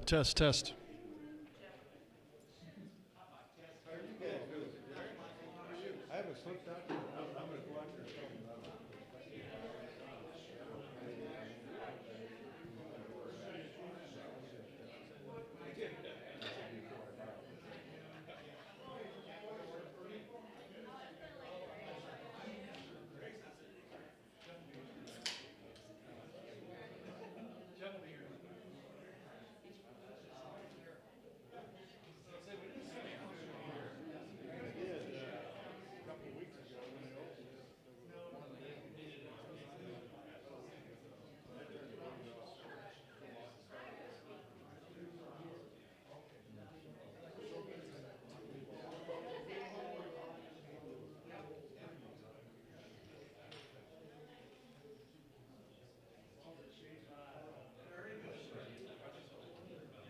Test, test. I haven't slipped out. I'm gonna go out there.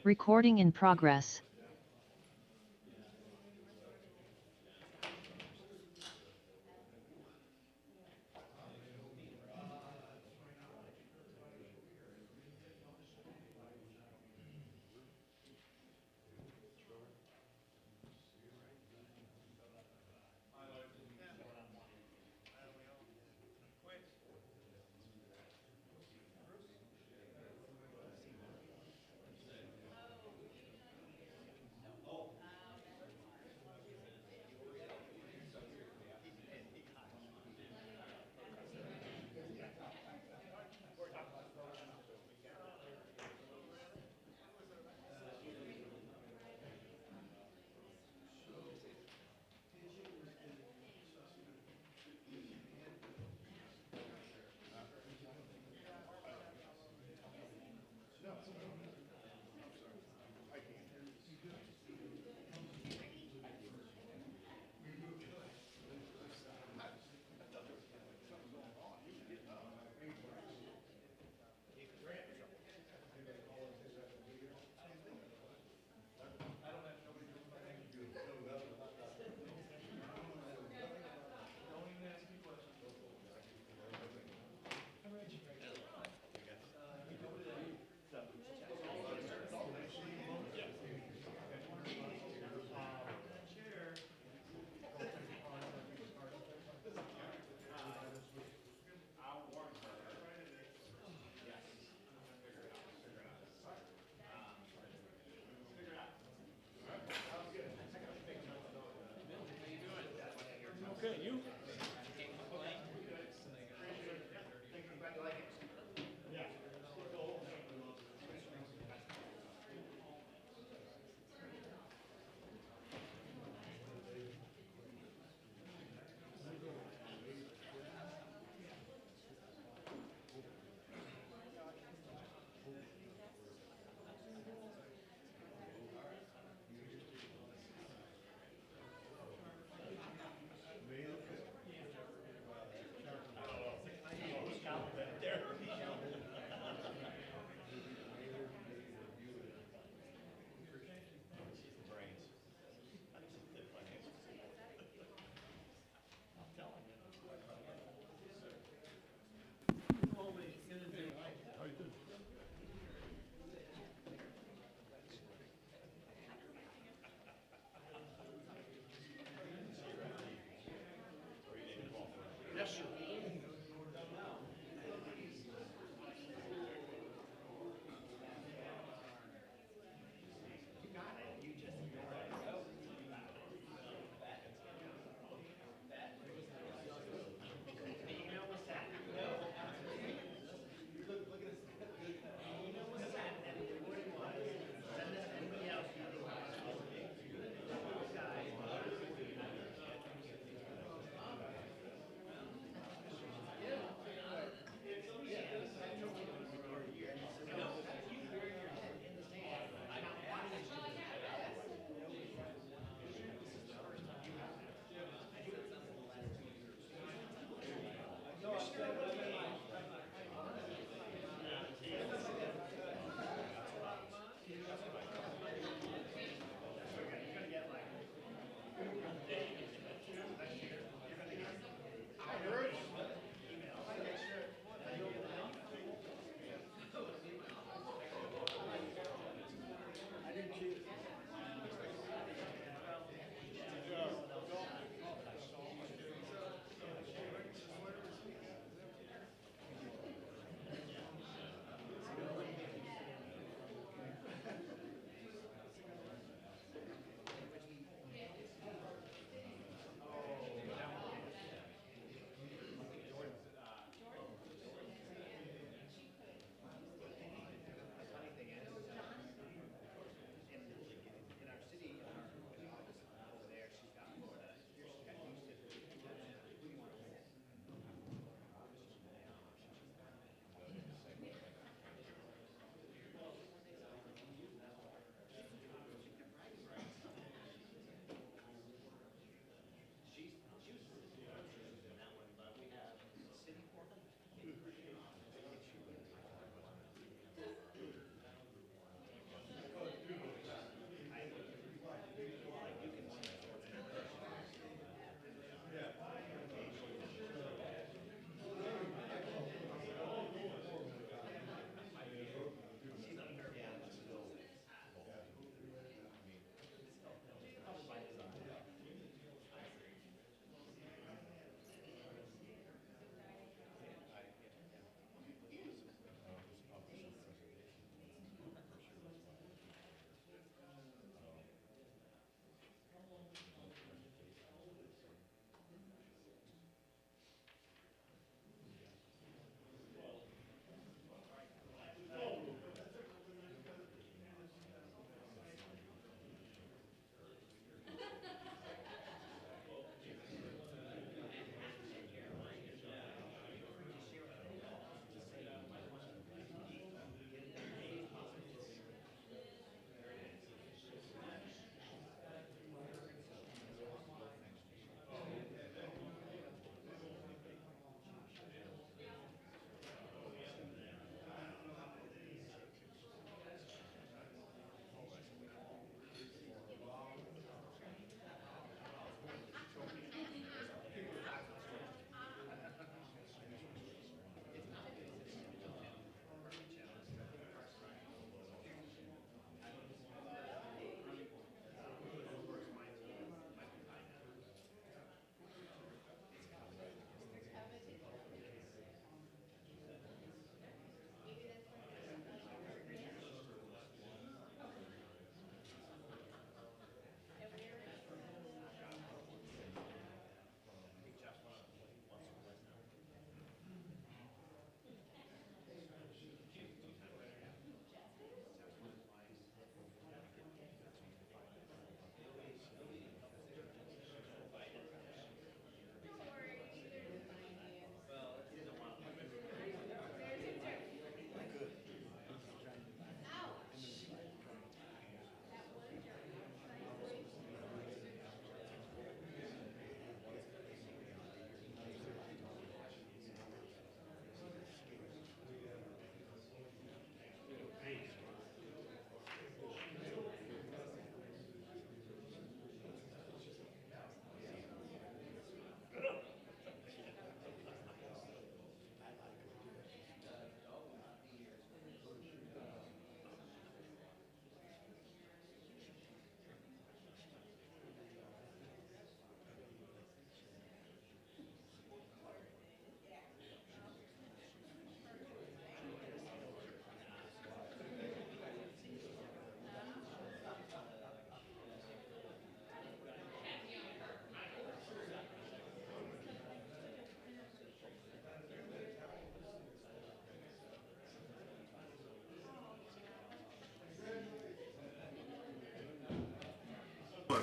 Recording in progress.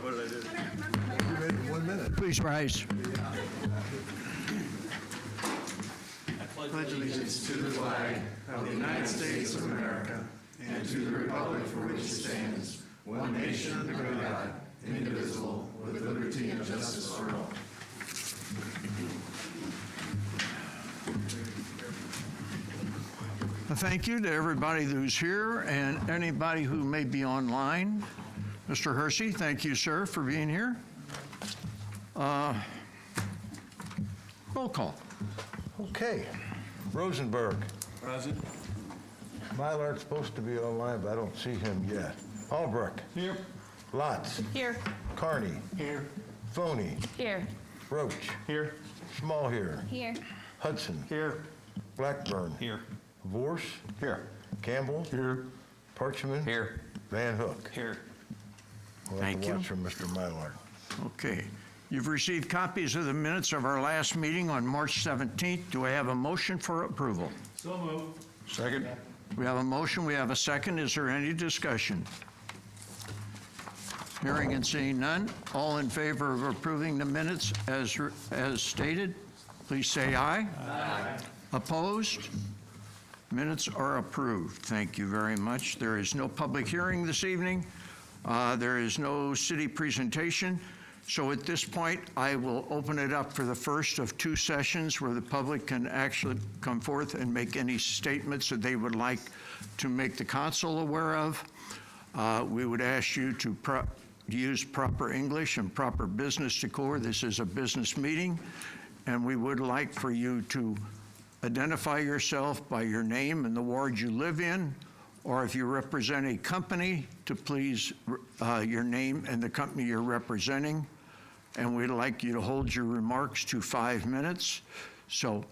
What did I do? You made it 1 minute. Please rise. Pledge allegiance to the flag of the United States of America and to the republic for which it stands, one nation under God, indivisible, with liberty and justice for all. Thank you to everybody who's here and anybody who may be online. Mr. Hersey, thank you, sir, for being here. Roll call. Okay. Rosenberg. Present. Mylar's supposed to be online, but I don't see him yet. Albrecht. Here. Lotz. Here. Carney. Here. Phony. Here. Roach. Here. Small here. Here. Hudson. Here. Blackburn. Here. Vorse. Here. Campbell. Here. Parchman. Here. Van Hook. Here. We'll Thank have to you. watch from Mr. Mylar. Okay. You've received copies of the minutes of our last meeting on March 17th. Do I have a motion for approval? So moved. Second. We have a motion, we have a second. Is there any discussion? Hearing and seeing none. All in favor of approving the minutes as stated, please say aye. Aye. Opposed? Minutes are approved. Thank you very much. There is no public hearing this evening. There is no city presentation. So at this point, I will open it up for the first of two sessions where the public can actually come forth and make any statements that they would like to make the council aware of. We would ask you to use proper English and proper business decor. This is a business meeting, and we would like for you to identify yourself by your name and the ward you live in, or if you represent a company, to please your name and the company you're representing. And we'd like you to hold your remarks to 5 minutes. So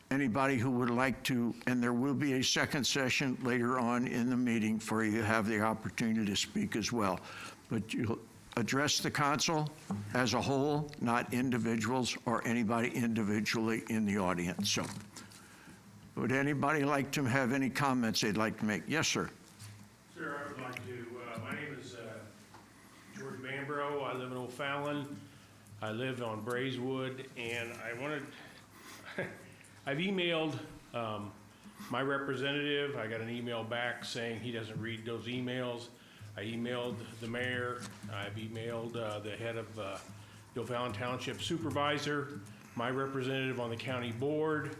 anybody who would like to, and there will be a second session later on in the meeting for you to have the opportunity to speak as well. But you'll address the council as a whole, not individuals or anybody individually in the audience. So would anybody like to have any comments they'd like to make? Yes, sir. Sir, I would like to. My name is George Bambro. I live in O'Fallon. I live on Braeswood, and I wanted. I've emailed my representative. I got an email back saying he doesn't read those emails. I emailed the mayor. I've emailed the head of the O'Fallon Township Supervisor, my representative on the county board,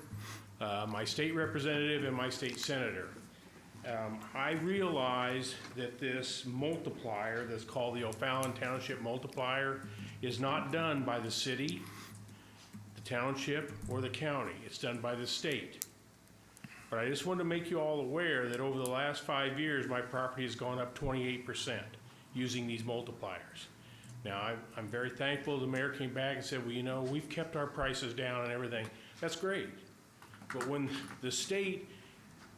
my state representative, and my state senator. I realize that this multiplier that's called the O'Fallon Township multiplier is not done by the city, the township, or the county. It's done by the state. But I just wanted to make you all aware that over the last 5 years, my property has gone up 28% using these multipliers. Now, I'm very thankful the mayor came back and said, well, you know, we've kept our prices down and everything. That's great. But when the state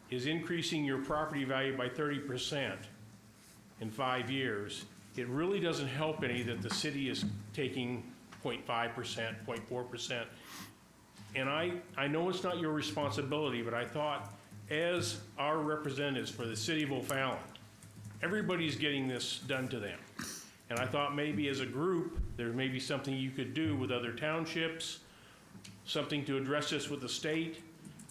is increasing your property value by 30% in 5 years, it really doesn't help any that the city is taking 0.5%, 0.4%. And I know it's not your responsibility, but I thought as our representatives for the city of O'Fallon, everybody's getting this done to them. And I thought maybe as a group, there may be something you could do with other townships, something to address this with the state.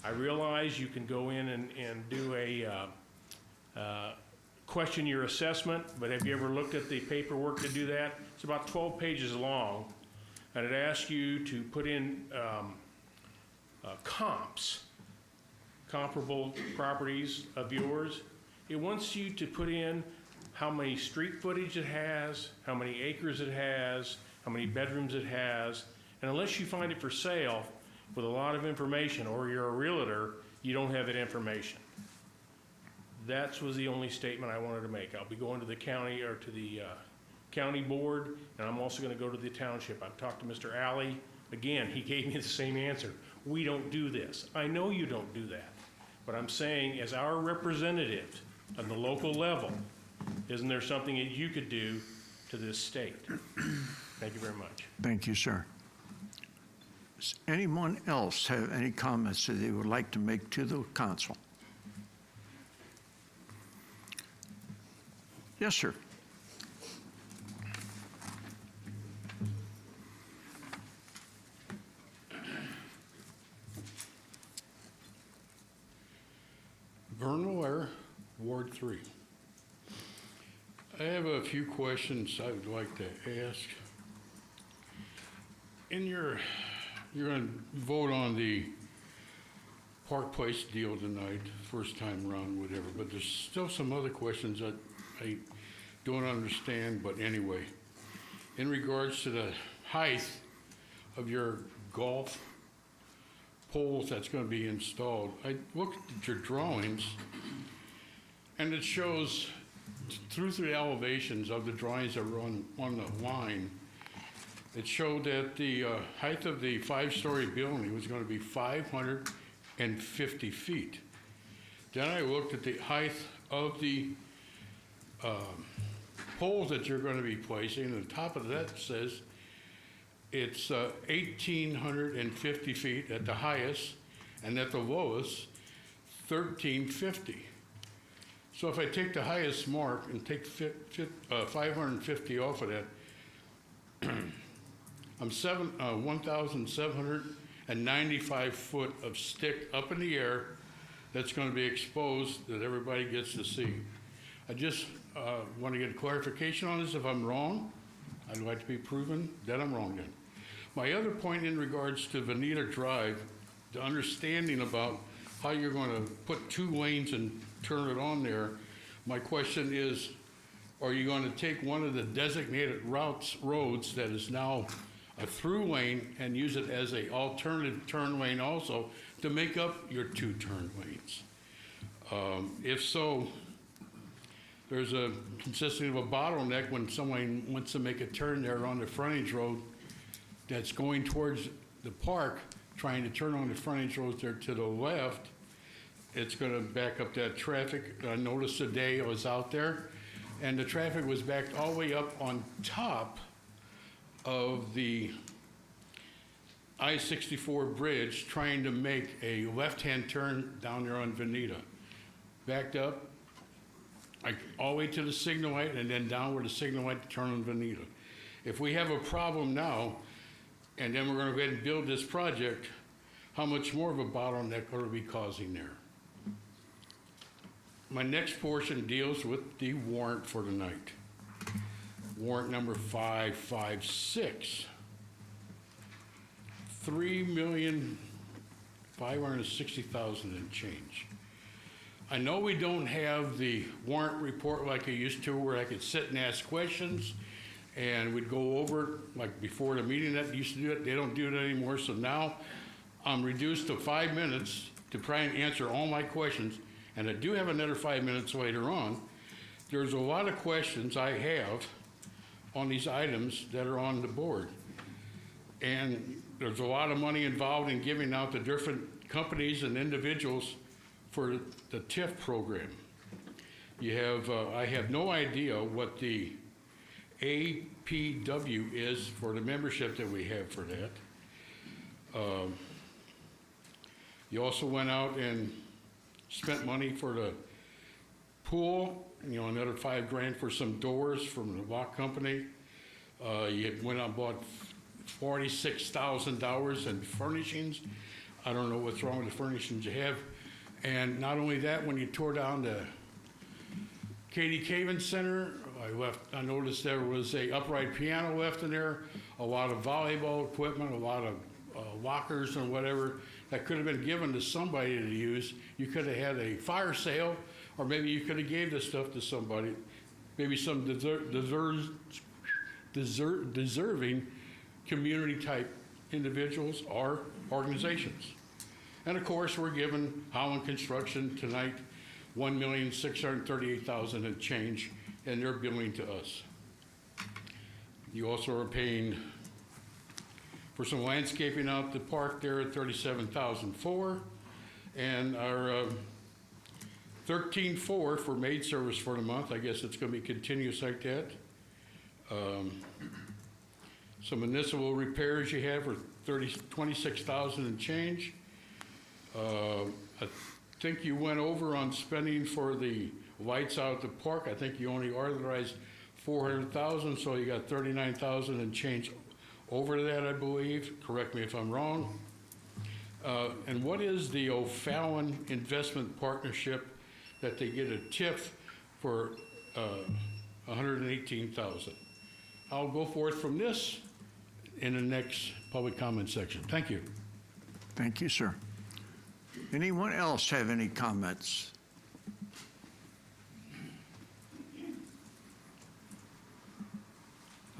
I realize you can go in and do a question your assessment, but have you ever looked at the paperwork to do that? It's about 12 pages long, and it asks you to put in comps, comparable properties of yours. It wants you to put in how many street footage it has, how many acres it has, how many bedrooms it has, and unless you find it for sale with a lot of information, or you're a realtor, you don't have that information. That was the only statement I wanted to make. I'll be going to the county, or to the county board, and I'm also gonna go to the township. I've talked to Mr. Alley. Again, he gave me the same answer. We don't do this. I know you don't do that, but I'm saying as our representatives on the local level, isn't there something that you could do to this state? Thank you very much. Thank you, sir. Does anyone else have any comments that they would like to make to the council? Yes, sir. few questions I would like to ask. You're going to vote on the Park Place deal tonight, first time around, whatever, but there's still some other questions that I don't understand, but anyway. In regards to the height of your golf poles that's going to be installed, I looked at your drawings, and it shows through the elevations of the drawings that were on the line, it showed that the height of the 5-story building was going to be 550 feet. Then I looked at the height of the poles that you're going to be placing, and the top of that says it's 1,850 feet at the highest, and at the lowest, 1,350. So if I take the highest mark and take 550 off of that, I'm 1,795 foot of stick up in the air that's going to be exposed that everybody gets to see. I just want to get clarification on this. If I'm wrong, I'd like to be proven that I'm wrong then. My other point in regards to Veneta Drive, the understanding about how you're going to put 2 lanes and turn it on there, my question is, are you going to take one of the designated roads that is now a through lane and use it as an alternative turn lane also to make up your 2 turn lanes? If so, there's a consisting of a bottleneck when someone wants to make a turn there on the frontage road that's going towards the park, trying to turn on the frontage road there to the left. It's going to back up that traffic. I noticed today I was out there, and the traffic was backed all the way up on top of the I-64 bridge, trying to make a left-hand turn down there on Veneta. Backed up all the way to the signal light and then down where the signal light to turn on Veneta. If we have a problem now, and then we're going to go ahead and build this project, how much more of a bottleneck are we causing there? My next portion deals with the warrant for tonight. Warrant number 556. $3,560,000 and change. I know we don't have the warrant report like I used to, where I could sit and ask questions and we'd go over it like before the meeting that used to do it. They don't do it anymore, so now I'm reduced to 5 minutes to try and answer all my questions, and I do have another 5 minutes later on. There's a lot of questions I have on these items that are on the board, and there's a lot of money involved in giving out to different companies and individuals for the TIF program. You have, I have no idea what the APW is for the membership that we have for that. You also went out and spent money for the pool, you know, another $5 grand for some doors from the lock company. You went out and bought $46,000 in furnishings. I don't know what's wrong with the furnishings you have. And not only that, when you tore down the Katie Caven Center, I noticed there was a upright piano left in there, a lot of volleyball equipment, a lot of lockers and whatever that could have been given to somebody to use. You could have had a fire sale, or maybe you could have gave this stuff to somebody, maybe some deserving community type individuals or organizations. And of course, we're giving Holland Construction tonight $1,638,000 and change, and they're billing to us. You also are paying for some landscaping out the park there at $37,004, and our $13,400 for maid service for the month. I guess it's going to be continuous like that. Some municipal repairs you have for $26,000 and change. I think you went over on spending for the lights out at the park. I think you only authorized $400,000, so you got $39,000 and change over that, I believe. Correct me if I'm wrong. And what is the O'Fallon Investment Partnership that they get a TIF for $118,000. I'll go forth from this in the next public comment section. Thank you. Thank you, sir. Anyone else have any comments?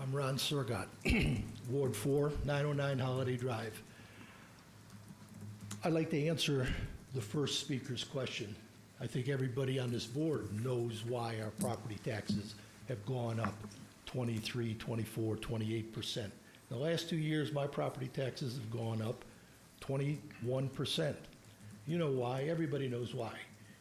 I'm Ron Surgott, Ward 4, 909 Holiday Drive. I'd like to answer the first speaker's question. I think everybody on this board knows why our property taxes have gone up 23, 24, 28%. The last 2 years, my property taxes have gone up 21%. You know why, everybody knows why.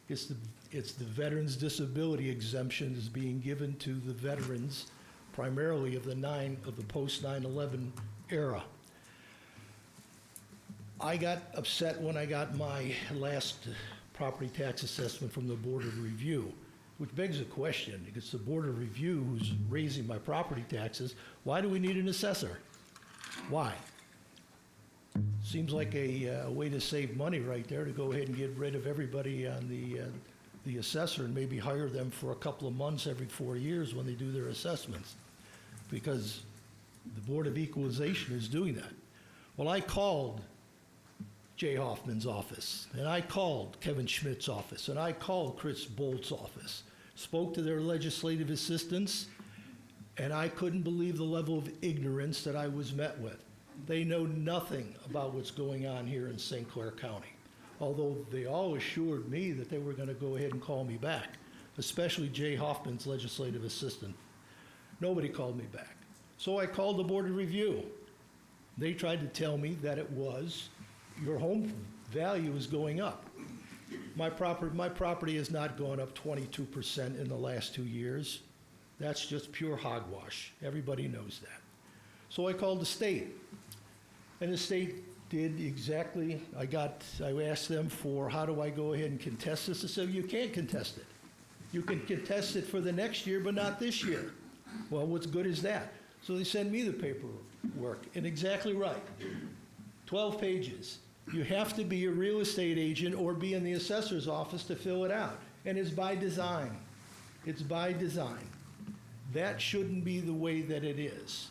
It's the veterans' disability exemptions being given to the veterans, primarily of the post 9/11 era. I got upset when I got my last property tax assessment from the Board of Review, which begs a question, because the Board of Review who's raising my property taxes, why do we need an assessor? Why? Seems like a way to save money right there, to go ahead and get rid of everybody on the assessor and maybe hire them for a couple of months every 4 years when they do their assessments, because the Board of Equalization is doing that. Well, I called Jay Hoffman's office, and I called Kevin Schmidt's office, and I called Chris Bolt's office, spoke to their legislative assistants, and I couldn't believe the level of ignorance that I was met with. They know nothing about what's going on here in St. Clair County, although they all assured me that they were going to go ahead and call me back, especially Jay Hoffman's legislative assistant. Nobody called me back. So I called the Board of Review. They tried to tell me that it was, your home value is going up. My property has not gone up 22% in the last 2 years. That's just pure hogwash. Everybody knows that. So I called the state, and the state did exactly, I asked them for, how do I go ahead and contest this? They said, you can't contest it. You can contest it for the next year, but not this year. Well, what's good is that? So they send me the paperwork, and exactly right. 12 pages. You have to be a real estate agent or be in the assessor's office to fill it out. And it's by design. It's by design. That shouldn't be the way that it is.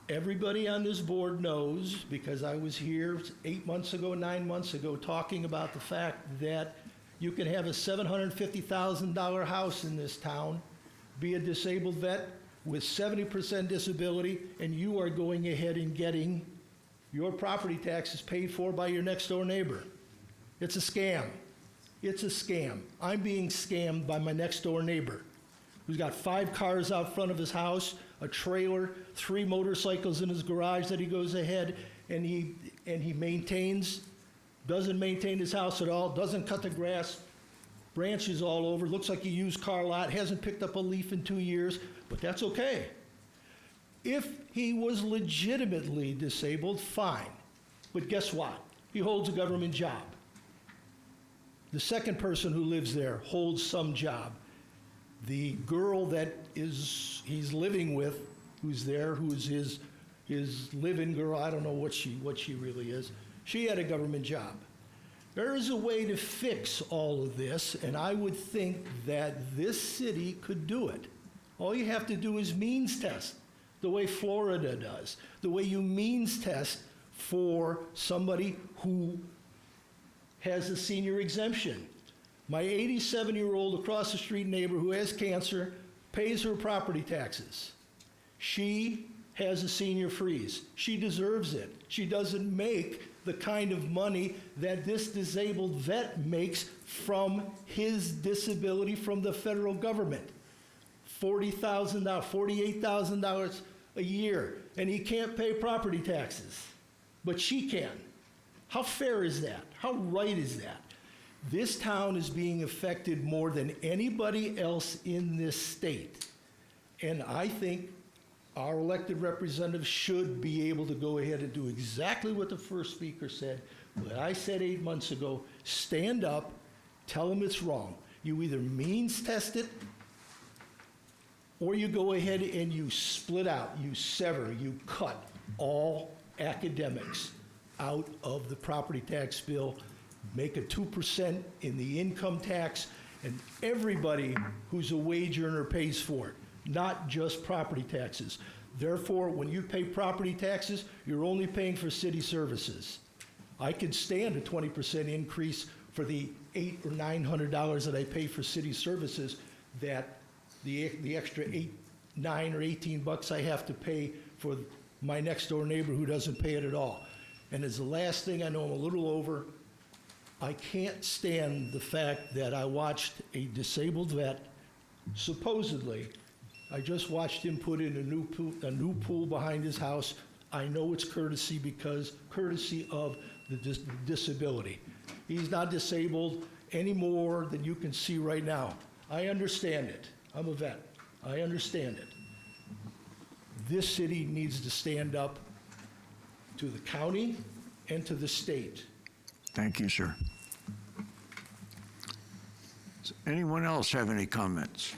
Everybody on this board knows, because I was here 8 months ago, 9 months ago, talking about the fact that you can have a $750,000 house in this town, be a disabled vet with 70% disability, and you are going ahead and getting your property taxes paid for by your next door neighbor. It's a scam. It's a scam. I'm being scammed by my next door neighbor, who's got 5 cars out front of his house, a trailer, 3 motorcycles in his garage that he goes ahead and he maintains, doesn't maintain his house at all, doesn't cut the grass, branches all over, looks like a used car lot, hasn't picked up a leaf in 2 years, but that's okay. If he was legitimately disabled, fine. But guess what? He holds a government job. The second person who lives there holds some job. The girl that he's living with, who's there, who's his live-in girl, I don't know what she really is, she had a government job. There is a way to fix all of this, and I would think that this city could do it. All you have to do is means test, the way Florida does, the way you means test for somebody who has a senior exemption. My 87-year-old across the street neighbor who has cancer pays her property taxes. She has a senior freeze. She deserves it. She doesn't make the kind of money that this disabled vet makes from his disability from the federal government. $40,000, $48,000 a year, and he can't pay property taxes, but she can. How fair is that? How right is that? This town is being affected more than anybody else in this state, and I think our elected representatives should be able to go ahead and do exactly what the first speaker said, what I said 8 months ago. Stand up, tell them it's wrong. You either means test it, or you go ahead and you split out, you sever, you cut all academics out of the property tax bill, make a 2% in the income tax, and everybody who's a wage earner pays for it. not just property taxes. Therefore, when you pay property taxes, you're only paying for city services. I could stand a 20% increase for the $800 or $900 that I pay for city services, that the extra $9 or $18 I have to pay for my next door neighbor who doesn't pay it at all. And as the last thing, I know I'm a little over, I can't stand the fact that I watched a disabled vet, supposedly, I just watched him put in a new pool behind his house. I know it's courtesy of the disability. He's not disabled any more than you can see right now. I understand it. I'm a vet. I understand it. This city needs to stand up to the county and to the state. Thank you, sir. Does anyone else have any comments?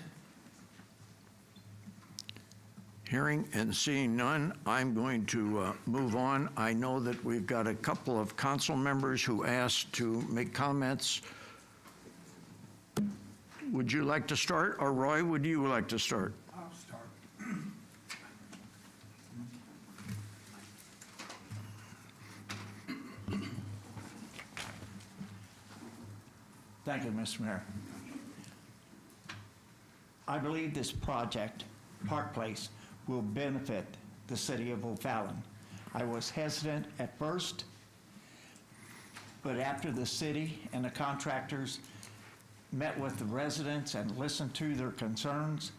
Hearing and seeing none, I'm going to move on. I know that we've got a couple of council members who asked to make comments. Would you like to start, or Roy, would you like to start? I'll start. Thank you, Mr. Mayor. I believe this project, Park Place, will benefit the city of O'Fallon. I was hesitant at first, but after the city and the contractors met with the residents and listened to their concerns,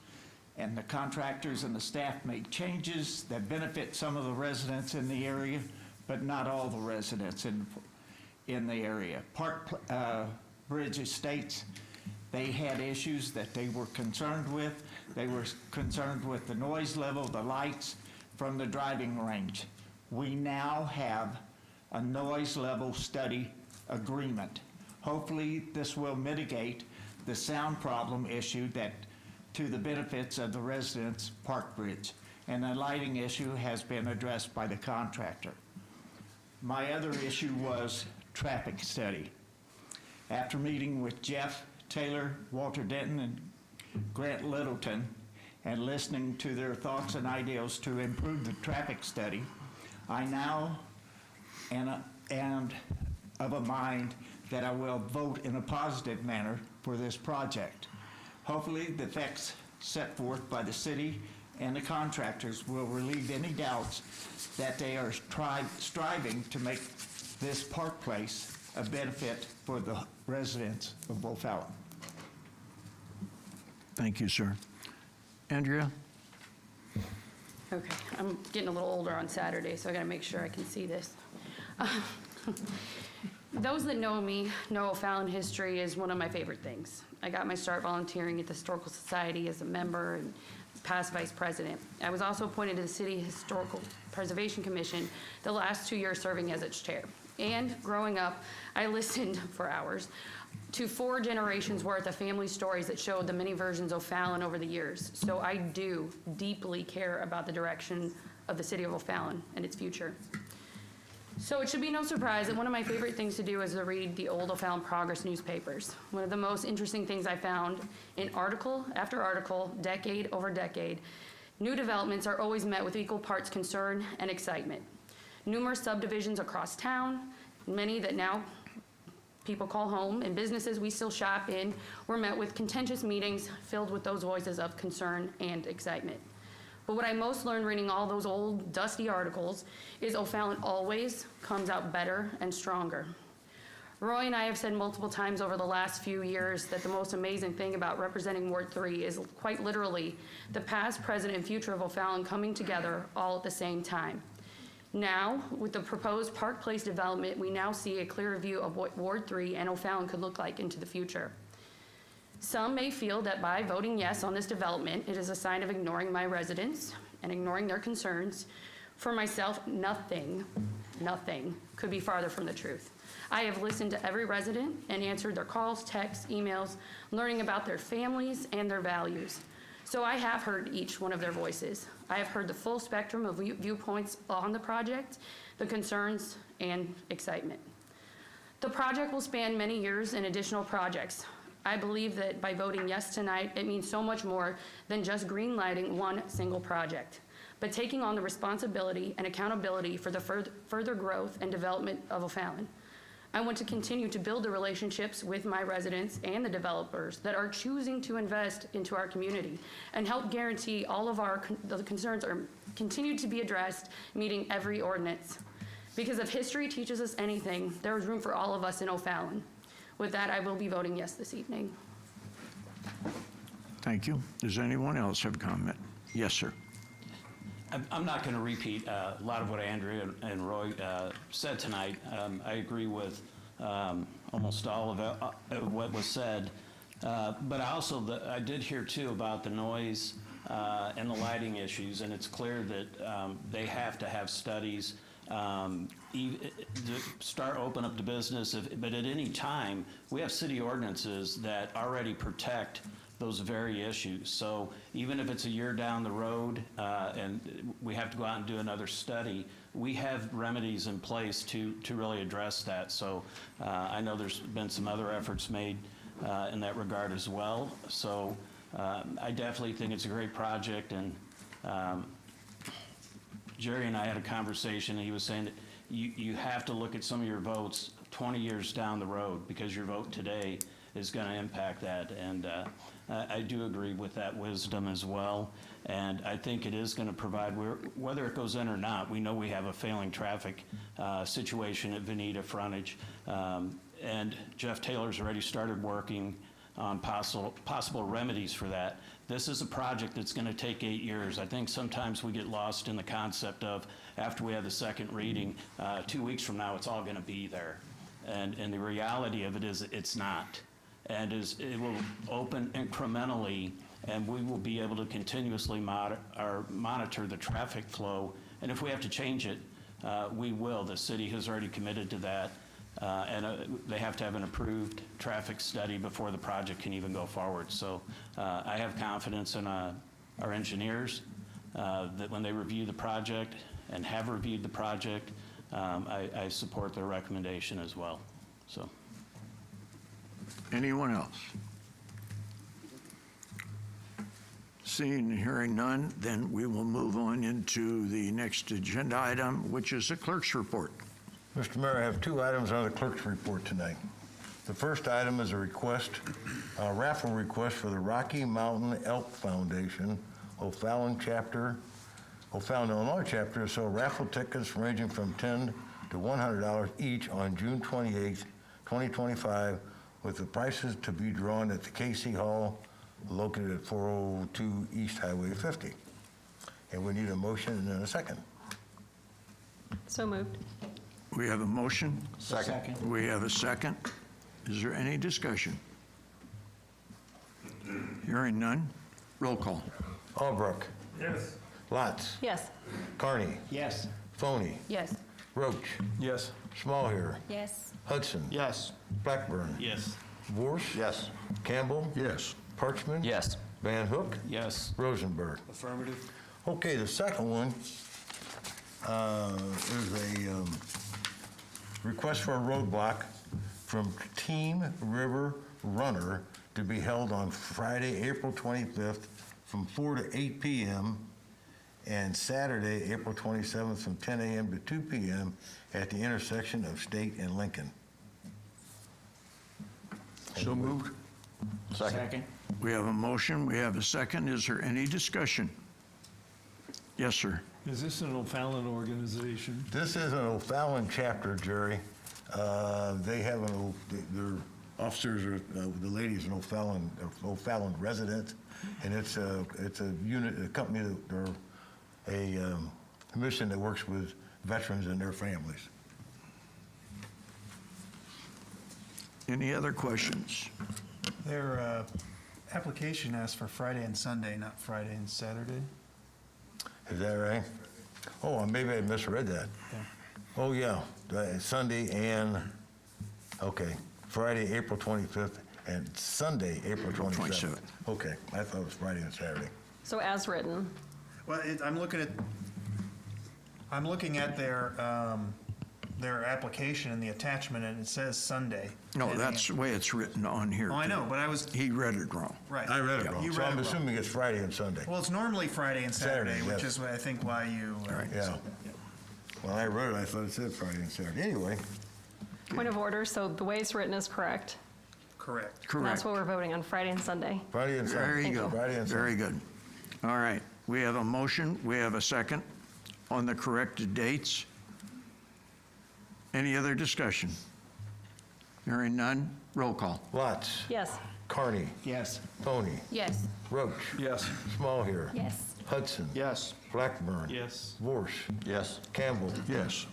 and the contractors and the staff made changes that benefit some of the residents in the area, but not all the residents in the area. Park Bridge Estates, they had issues that they were concerned with. They were concerned with the noise level, the lights from the driving range. We now have a noise level study agreement. Hopefully this will mitigate the sound problem issue that to the benefits of the residents Park Bridge. And the lighting issue has been addressed by the contractor. My other issue was traffic study. After meeting with Jeff Taylor, Walter Denton, and Grant Littleton, and listening to their thoughts and ideas to improve the traffic study, I now am of a mind that I will vote in a positive manner for this project. Hopefully the facts set forth by the city and the contractors will relieve any doubts that they are striving to make this Park Place a benefit for the residents of O'Fallon. Thank you, sir. Andrea? Okay, I'm getting a little older on Saturday, so I gotta make sure I can see this. Those that know me know O'Fallon history is one of my favorite things. I got my start volunteering at the Historical Society as a member and past vice president. I was also appointed to the City Historical Preservation Commission the last 2 years serving as its chair. And growing up, I listened for hours to 4 generations worth of family stories that showed the many versions of O'Fallon over the years. So I do deeply care about the direction of the city of O'Fallon and its future. So it should be no surprise that one of my favorite things to do is to read the old O'Fallon Progress newspapers. One of the most interesting things I found in article after article, decade over decade, new developments are always met with equal parts concern and excitement. Numerous subdivisions across town, many that now people call home, and businesses we still shop in were met with contentious meetings filled with those voices of concern and excitement. But what I most learned reading all those old dusty articles is O'Fallon always comes out better and stronger. Roy and I have said multiple times over the last few years that the most amazing thing about representing Ward 3 is quite literally the past, present, and future of O'Fallon coming together all at the same time. Now, with the proposed Park Place development, we now see a clearer view of what Ward 3 and O'Fallon could look like into the future. Some may feel that by voting yes on this development, it is a sign of ignoring my residents and ignoring their concerns. For myself, nothing could be farther from the truth. I have listened to every resident and answered their calls, texts, emails, learning about their families and their values. So I have heard each one of their voices. I have heard the full spectrum of viewpoints on the project, the concerns, and excitement. The project will span many years and additional projects. I believe that by voting yes tonight, it means so much more than just greenlighting one single project, but taking on the responsibility and accountability for the further growth and development of O'Fallon. I want to continue to build the relationships with my residents and the developers that are choosing to invest into our community and help guarantee all of the concerns are continued to be addressed, meeting every ordinance. Because if history teaches us anything, there is room for all of us in O'Fallon. With that, I will be voting yes this evening. Thank you. Does anyone else have comment? Yes, sir. I'm not going to repeat a lot of what Andrea and Roy said tonight. I agree with almost all of what was said. But I did hear too about the noise and the lighting issues, and it's clear that they have to have studies to open up the business. But at any time, we have city ordinances that already protect those very issues. So even if it's a year down the road and we have to go out and do another study, we have remedies in place to really address that. So I know there's been some other efforts made in that regard as well. So I definitely think it's a great project. And Jerry and I had a conversation, and he was saying that you have to look at some of your votes 20 years down the road, because your vote today is going to impact that. And I do agree with that wisdom as well. And I think it is going to provide, whether it goes in or not, we know we have a failing traffic situation at Veneta frontage. And Jeff Taylor's already started working on possible remedies for that. This is a project that's going to take 8 years. I think sometimes we get lost in the concept of, after we have the second reading, 2 weeks from now, it's all going to be there. And the reality of it is it's not. And it will open incrementally, and we will be able to continuously monitor the traffic flow. And if we have to change it, we will. The city has already committed to that. And they have to have an approved traffic study before the project can even go forward. So I have confidence in our engineers that when they review the project and have reviewed the project, I support their recommendation as well. So. Anyone else? Seeing and hearing none, then we will move on into the next agenda item, which is the clerk's report. Mr. Mayor, I have 2 items on the clerk's report tonight. The first item is a raffle request for the Rocky Mountain Elk Foundation, O'Fallon, Illinois chapter, to sell raffle tickets ranging from $10 to $100 each on June 28th, 2025, with the prices to be drawn at the KC Hall, located at 402 East Highway 50. And we need a motion and a second. So moved. We have a motion. Second. We have a second. Is there any discussion? Hearing none. Roll call. Albrook. Yes. Lotz. Yes. Carney. Yes. Foney. Yes. Roach. Yes. Smallhair. Yes. Hudson. Yes. Blackburn. Yes. Vorse. Yes. Campbell. Yes. Parchman. Yes. Van Hook. Yes. Rosenberg. Affirmative. Okay, the second one is a request for a roadblock from Team River Runner to be held on Friday, April 25th from 4 to 8 p.m. and Saturday, April 27th from 10 a.m. to 2 p.m. at the intersection of State and Lincoln. So moved. Second. We have a motion. We have a second. Is there any discussion? Yes, sir. Is this an O'Fallon organization? This is an O'Fallon chapter, Jerry. They have their officers are the ladies an O'Fallon resident, and it's a unit, a company that they're a mission that works with veterans and their families. Any other questions? Their application asks for Friday and Sunday, not Friday and Saturday. Is that right? Oh, maybe I misread that. Yeah. Oh, yeah, Sunday and, okay, Friday, April 25th, and Sunday, April 27th. Okay, I thought it was Friday and Saturday. So as written. Well, I'm looking at their their application and the attachment, and it says Sunday. No, And that's the way it's written on here. Oh, I know, but I was, He read it wrong. right. I read it wrong, You so read I'm it wrong. assuming it's Friday and Sunday. Well, it's normally Friday and Saturday, Saturday, which yes. is I think why you. Yeah. When I wrote it, I thought it said Friday and Saturday. Anyway, Point of order, so the way it's written is correct. Correct. And Correct. that's what we're voting on, Friday and Sunday. Friday and Sunday. There you go. Friday and Very Sunday. good. All right, we have a motion, we have a second on the corrected dates. Any other discussion? Hearing none, roll call. Lots. Yes. Carney. Yes. Tony. Yes. Roach. Yes. Small here. Yes. Hudson. Yes. Blackburn. Yes. Vorse. Yes. Campbell. Yes.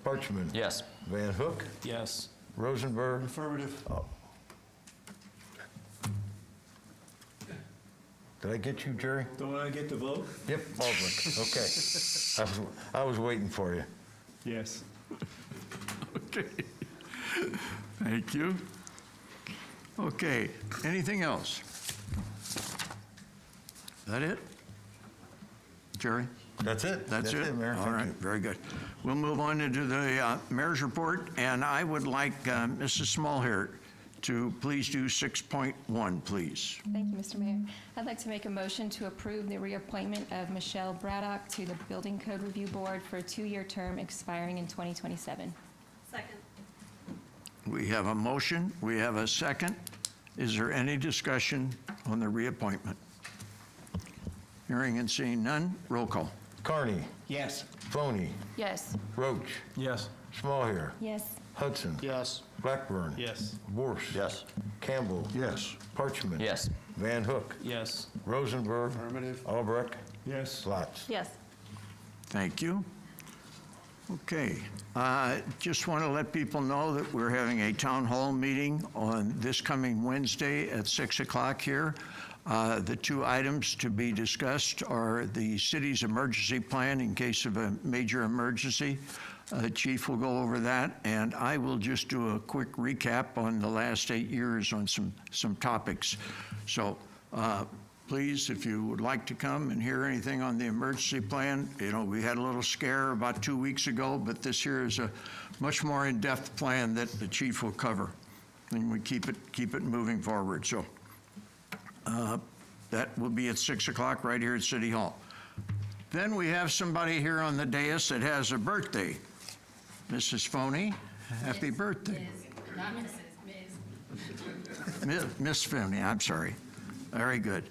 Parchman. Yes. Van Hook. Yes. Rosenberg. Affirmative. Oh. Did I get you, Jerry? Don't I get to vote? Yep, Baldwin. Okay. I was waiting for you. Yes. Okay. Thank you. Okay, anything else? That it? Jerry? That's it. That's it? Mayor. All Thank right, you. very good. We'll move on into the mayor's report, and I would like Mrs. Small here to please do 6.1, please. Thank you, Mr. Mayor. I'd like to make a motion to approve the reappointment of Michelle Braddock to the Building Code Review Board for a 2-year term expiring in 2027. Second. We have a motion, we have a second. Is there any discussion on the reappointment? Hearing and seeing none, roll call. Carney. Yes. Foney. Yes. Roach. Yes. Small here. Yes. Hudson. Yes. Blackburn. Yes. Vorse. Yes. Campbell. Yes. Parchman. Yes. Van Hook. Yes. Rosenberg. Affirmative. Albrecht. Yes. Lots. Yes. Thank you. Okay, just want to let people know that we're having a town hall meeting on this coming Wednesday at 6 o'clock here. The two items to be discussed are the city's emergency plan in case of a major emergency. The chief will go over that, and I will just do a quick recap on the last 8 years on some topics. So please, if you would like to come and hear anything on the emergency plan, you know, we had a little scare about 2 weeks ago, but this here is a much more in-depth plan that the chief will cover, and we keep it moving forward. So that will be at 6 o'clock right here at City Hall. Then we have somebody here on the dais that has a birthday. Mrs. Foney, happy birthday. Not Mrs., Miss Foney, I'm sorry. Very good.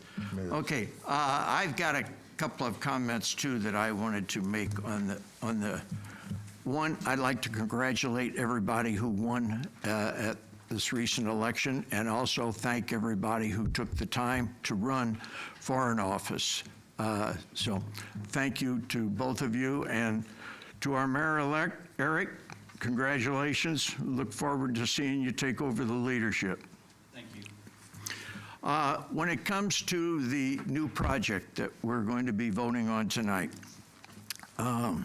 Okay, I've got a couple of comments too that I wanted to make on the one. I'd like to congratulate everybody who won at this recent election, and also thank everybody who took the time to run for an office. So thank you to both of you, and to our mayor-elect, Eric, congratulations. Look forward to seeing you take over the leadership. Thank you. When it comes to the new project that we're going to be voting on tonight, I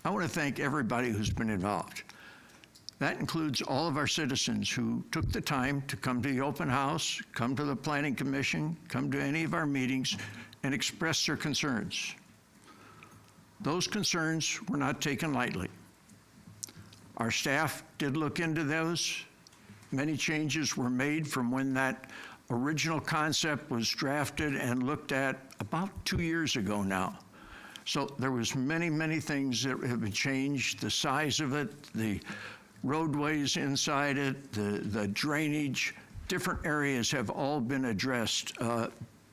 want to thank everybody who's been involved. That includes all of our citizens who took the time to come to the open house, come to the Planning Commission, come to any of our meetings, and express their concerns. Those concerns were not taken lightly. Our staff did look into those. Many changes were made from when that original concept was drafted and looked at about 2 years ago now. So there was many things that have been changed, the size of it, the roadways inside it, the drainage, different areas have all been addressed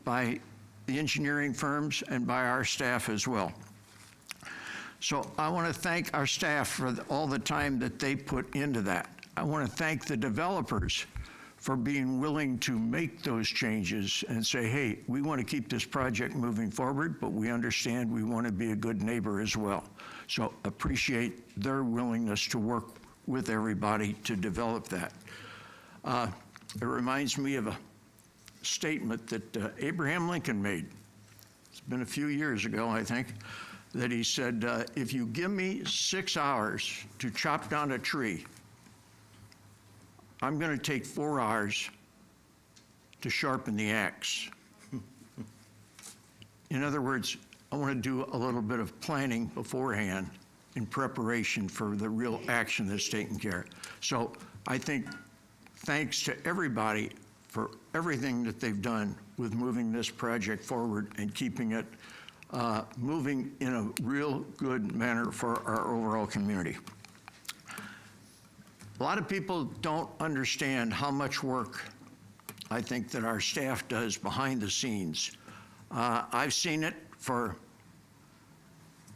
by the engineering firms and by our staff as well. So I want to thank our staff for all the time that they put into that. I want to thank the developers for being willing to make those changes and say, hey, we want to keep this project moving forward, but we understand we want to be a good neighbor as well. So appreciate their willingness to work with everybody to develop that. It reminds me of a statement that Abraham Lincoln made. It's been a few years ago, I think, that he said, if you give me 6 hours to chop down a tree, I'm going to take 4 hours to sharpen the axe. In other words, I want to do a little bit of planning beforehand in preparation for the real action that's taken care of. So I think thanks to everybody for everything that they've done with moving this project forward and keeping it moving in a real good manner for our overall community. A lot of people don't understand how much work I think that our staff does behind the scenes. I've seen it for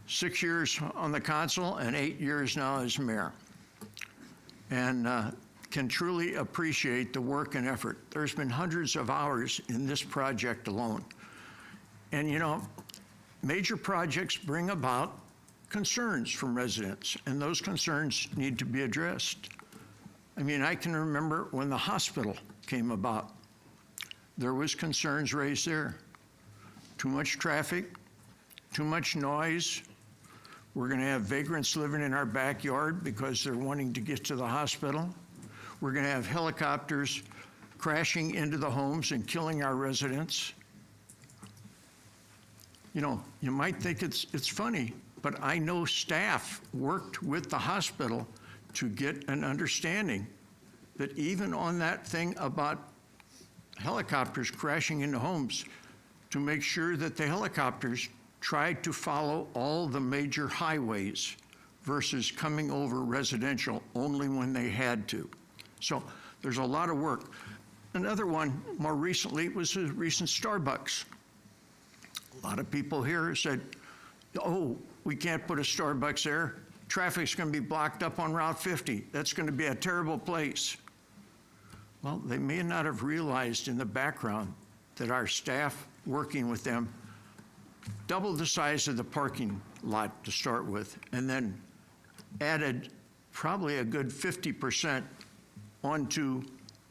6 years on the council and 8 years now as mayor, and can truly appreciate the work and effort. There's been hundreds of hours in this project alone. And you know, major projects bring about concerns from residents, and those concerns need to be addressed. I mean, I can remember when the hospital came about, there was concerns raised there. Too much traffic, too much noise. We're gonna have vagrants living in our backyard because they're wanting to get to the hospital. We're gonna have helicopters crashing into the homes and killing our residents. You know, you might think it's funny, but I know staff worked with the hospital to get an understanding that even on that thing about helicopters crashing into homes, to make sure that the helicopters tried to follow all the major highways versus coming over residential only when they had to. So there's a lot of work. Another one more recently was a recent Starbucks. A lot of people here said, oh, we can't put a Starbucks there. Traffic's going to be blocked up on Route 50. That's going to be a terrible place. Well, they may not have realized in the background that our staff working with them doubled the size of the parking lot to start with, and then added probably a good 50% onto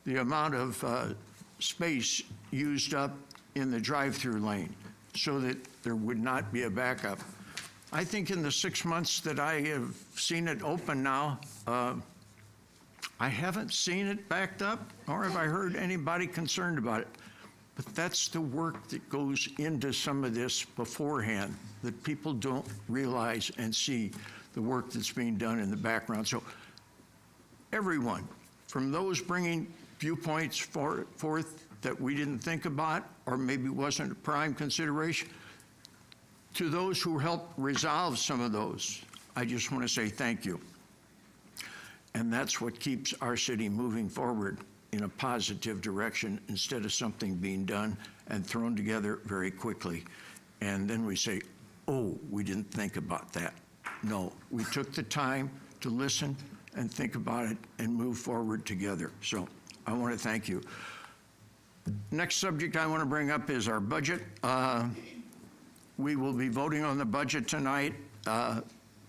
the amount of space used up in the drive-through lane so that there would not be a backup. I think in the 6 months that I have seen it open now, I haven't seen it backed up, nor have I heard anybody concerned about it. But that's the work that goes into some of this beforehand that people don't realize and see the work that's being done in the background. So everyone, from those bringing viewpoints forth that we didn't think about or maybe wasn't a prime consideration, to those who helped resolve some of those, I just want to say thank you. And that's what keeps our city moving forward in a positive direction instead of something being done and thrown together very quickly. And then we say, oh, we didn't think about that. No, we took the time to listen and think about it and move forward together. So I want to thank you. Next subject I want to bring up is our budget. We will be voting on the budget tonight.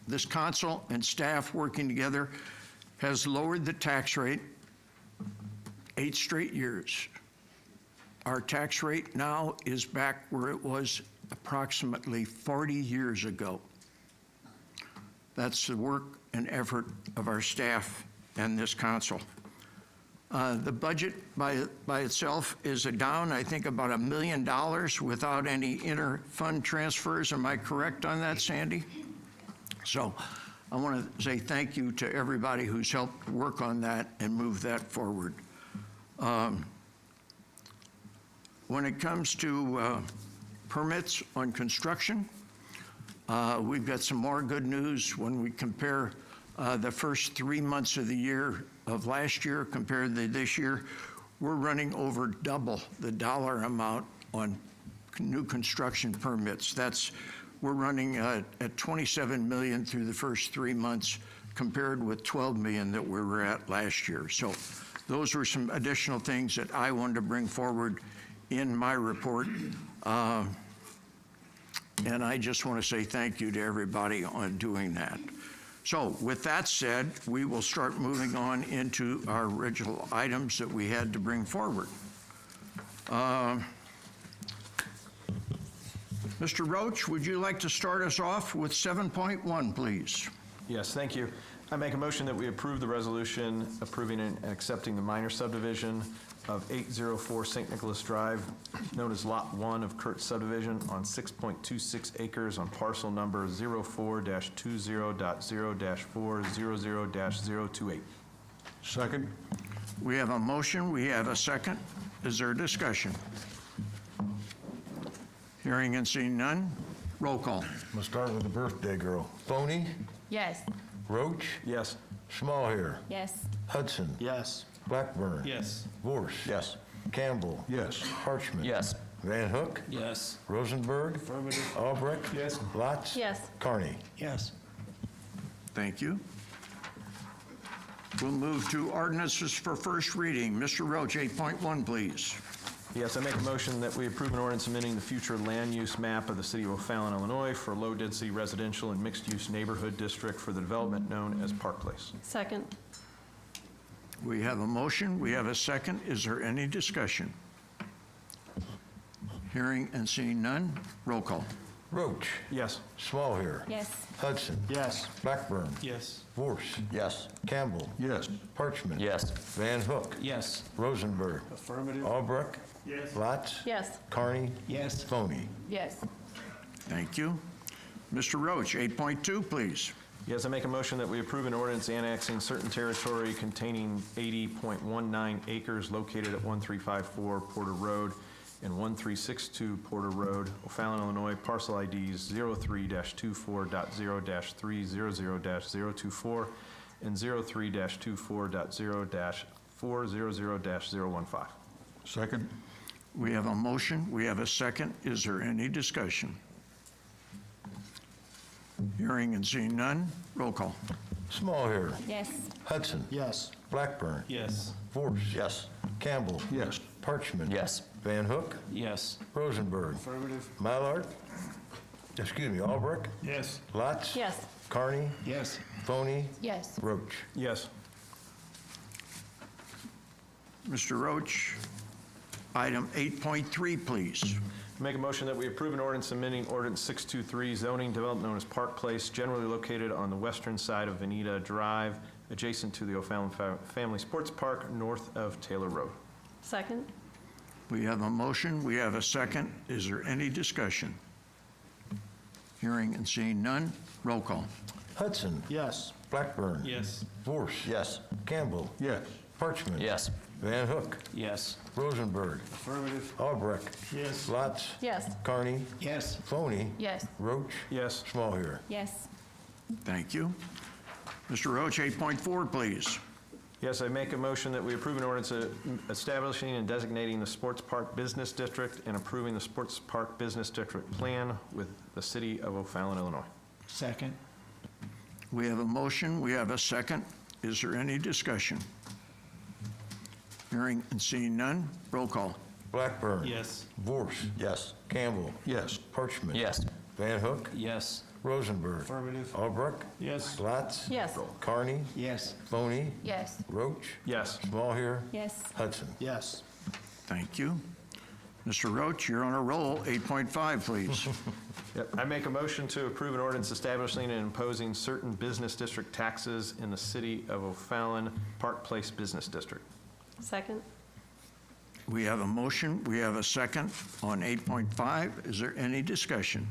This council and staff working together has lowered the tax rate 8 straight years. Our tax rate now is back where it was approximately 40 years ago. That's the work and effort of our staff and this council. The budget by itself is down, I think, about $1 million without any inter-fund transfers. Am I correct on that, Sandy? So I want to say thank you to everybody who's helped work on that and move that forward. When it comes to permits on construction, we've got some more good news when we compare the first 3 months of the year of last year compared to this year. We're running over double the dollar amount on new construction permits. We're running at 27 million through the first 3 months compared with 12 million that we were at last year. So those were some additional things that I wanted to bring forward in my report. And I just want to say thank you to everybody on doing that. So with that said, we will start moving on into our original items that we had to bring forward. Mr. Roach, would you like to start us off with 7.1, please? Yes, thank you. I make a motion that we approve the resolution approving and accepting the minor subdivision of 804 St. Nicholas Drive, known as Lot 1 of Kurt's subdivision, on 6.26 acres on parcel number 04-20.0-400-028. Second? We have a motion, we have a second. Is there discussion? Hearing and seeing none, roll call. We'll start with the birthday girl. Foney? Yes. Roach? Yes. Smallhair? Yes. Hudson? Yes. Blackburn? Yes. Vorse? Yes. Campbell? Yes. Parchman? Yes. Van Hook? Yes. Rosenberg? Albrecht? Yes. Lotz? Yes. Carney? Yes. Thank you. We'll move to ordinances for first reading. Mr. Roach, 8.1, please. Yes, I make a motion that we approve an ordinance amending the future land use map of the city of O'Fallon, Illinois for low-density residential and mixed-use neighborhood district for the development known as Park Place. Second. We have a motion, we have a second. Is there any discussion? Hearing and seeing none, roll call. Roach? Yes. Smallhair? Yes. Hudson? Yes. Blackburn? Yes. Vorse? Yes. Campbell? Yes. Parchman? Yes. Van Hook? Yes. Rosenberg? Affirmative. Albrecht? Yes. Lotz? Yes. Carney? Yes. Foney? Yes. Thank you. Mr. Roach, 8.2, please. Yes, I make a motion that we approve an ordinance annexing certain territory containing 80.19 acres located at 1354 Porter Road and 1362 Porter Road, O'Fallon, Illinois, parcel IDs 03-24.0-300-024 and 03-24.0-400-015. Second? We have a motion, we have a second. Is there any discussion? Hearing and seeing none, roll call. Smallhair? Yes. Hudson? Yes. Blackburn? Yes. Vorse? Yes. Campbell? Yes. Parchman? Yes. Van Hook? Yes. Rosenberg? Affirmative. Mallard? Albrecht? Yes. Lotz? Yes. Carney? Yes. Foney? Yes. Roach? Yes. Mr. Roach, item 8.3, please. Make a motion that we approve an ordinance amending ordinance 623 zoning development known as Park Place, generally located on the western side of Veneta Drive, adjacent to the O'Fallon Family Sports Park, north of Taylor Road. Second. We have a motion, we have a second. Is there any discussion? Hearing and seeing none, roll call. Hudson? Yes. Blackburn? Yes. Vorse? Yes. Campbell? Yes. Parchman? Yes. Van Hook? Yes. Rosenberg? Affirmative. Albrecht? Yes. Lotz? Yes. Carney? Yes. Foney? Yes. Roach? Yes. Smallhair? Yes. Thank you. Mr. Roach, 8.4, please. Yes, I make a motion that we approve an ordinance establishing and designating the Sports Park Business District and approving the Sports Park Business District Plan with the city of O'Fallon, Illinois. Second. We have a motion, we have a second. Is there any discussion? Hearing and seeing none, roll call. Blackburn? Yes. Vorse? Yes. Campbell? Yes. Parchman? Yes. Van Hook? Yes. Rosenberg? Affirmative. Albrecht? Yes. Lotz? Yes. Carney? Yes. Foney? Yes. Roach? Yes. Smallhair? Yes. Hudson? Yes. Thank you. Mr. Roach, you're on a roll. 8.5, please. Yep. I make a motion to approve an ordinance establishing and imposing certain business district taxes in the city of O'Fallon Park Place Business District. Second. We have a motion, we have a second on 8.5. Is there any discussion?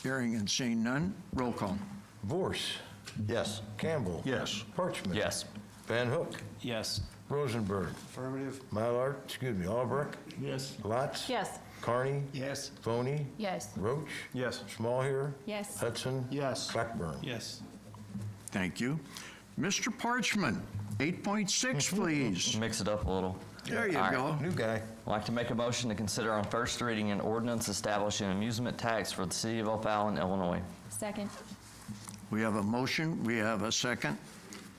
Hearing and seeing none, roll call. Vorse? Yes. Campbell? Yes. Parchman? Yes. Van Hook? Yes. Rosenberg? Affirmative. Mallard? Albrecht? Yes. Lotz? Yes. Carney? Yes. Foney? Yes. Roach? Yes. Smallhair? Yes. Hudson? Yes. Blackburn? Yes. Thank you. Mr. Parchman, 8.6, please. Mix it up a little. There you All right. go. New guy. I'd like to make a motion to consider on first reading an ordinance establishing an amusement tax for the city of O'Fallon, Illinois. Second. We have a motion, we have a second.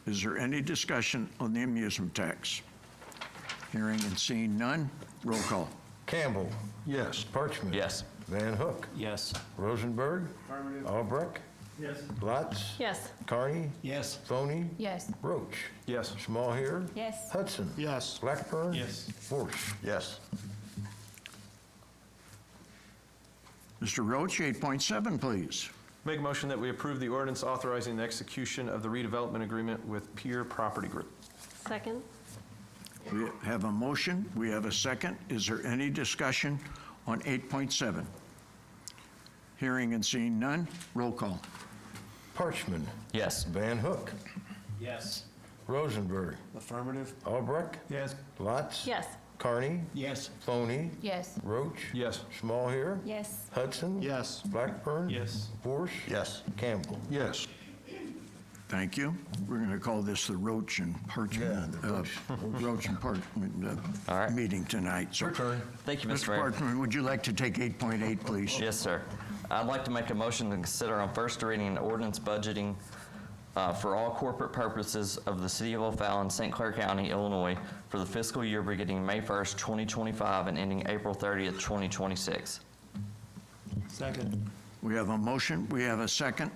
Is there any discussion on the amusement tax? Hearing and seeing none, roll call. Campbell? Yes. Parchman? Yes. Van Hook? Yes. Rosenberg? Affirmative. Albrecht? Yes. Lotz? Yes. Carney? Yes. Foney? Yes. Roach? Yes. Smallhair? Yes. Hudson? Yes. Blackburn? Yes. Vorse? Yes. Mr. Roach, 8.7, please. Make a motion that we approve the ordinance authorizing the execution of the redevelopment agreement with Pier Property Group. Second? We have a motion, we have a second. Is there any discussion on 8.7? Hearing and seeing none, roll call. Parchman. Yes. Van Hook. Yes. Rosenberg. Affirmative. Albrecht. Yes. Lotz. Yes. Carney. Yes. Foney. Yes. Roach. Yes. Smallhair. Yes. Hudson. Yes. Blackburn. Yes. Vorse. Yes. Campbell. Yes. Thank you. We're going to call this the Roach and Parchman, Roach and Parchman All right. meeting tonight. So, Thank you, Mr. Mr. Mayor. Parchman, would you like to take 8.8, please? Yes, sir. I'd like to make a motion to consider on first reading an ordinance budgeting for all corporate purposes of the City of O'Fallon, St. Clair County, Illinois, for the fiscal year beginning May 1st, 2025, and ending April 30th, 2026. Second. We have a motion, we have a second.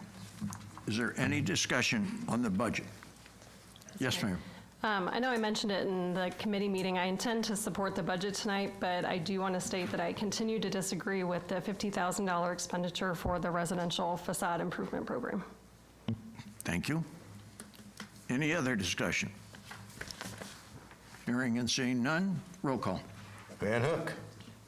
Is there any discussion on the budget? Yes, ma'am. I know I mentioned it in the committee meeting. I intend to support the budget tonight, but I do want to state that I continue to disagree with the $50,000 expenditure for the residential facade improvement program. Thank you. Any other discussion? Hearing and seeing none, roll call. Van Hook.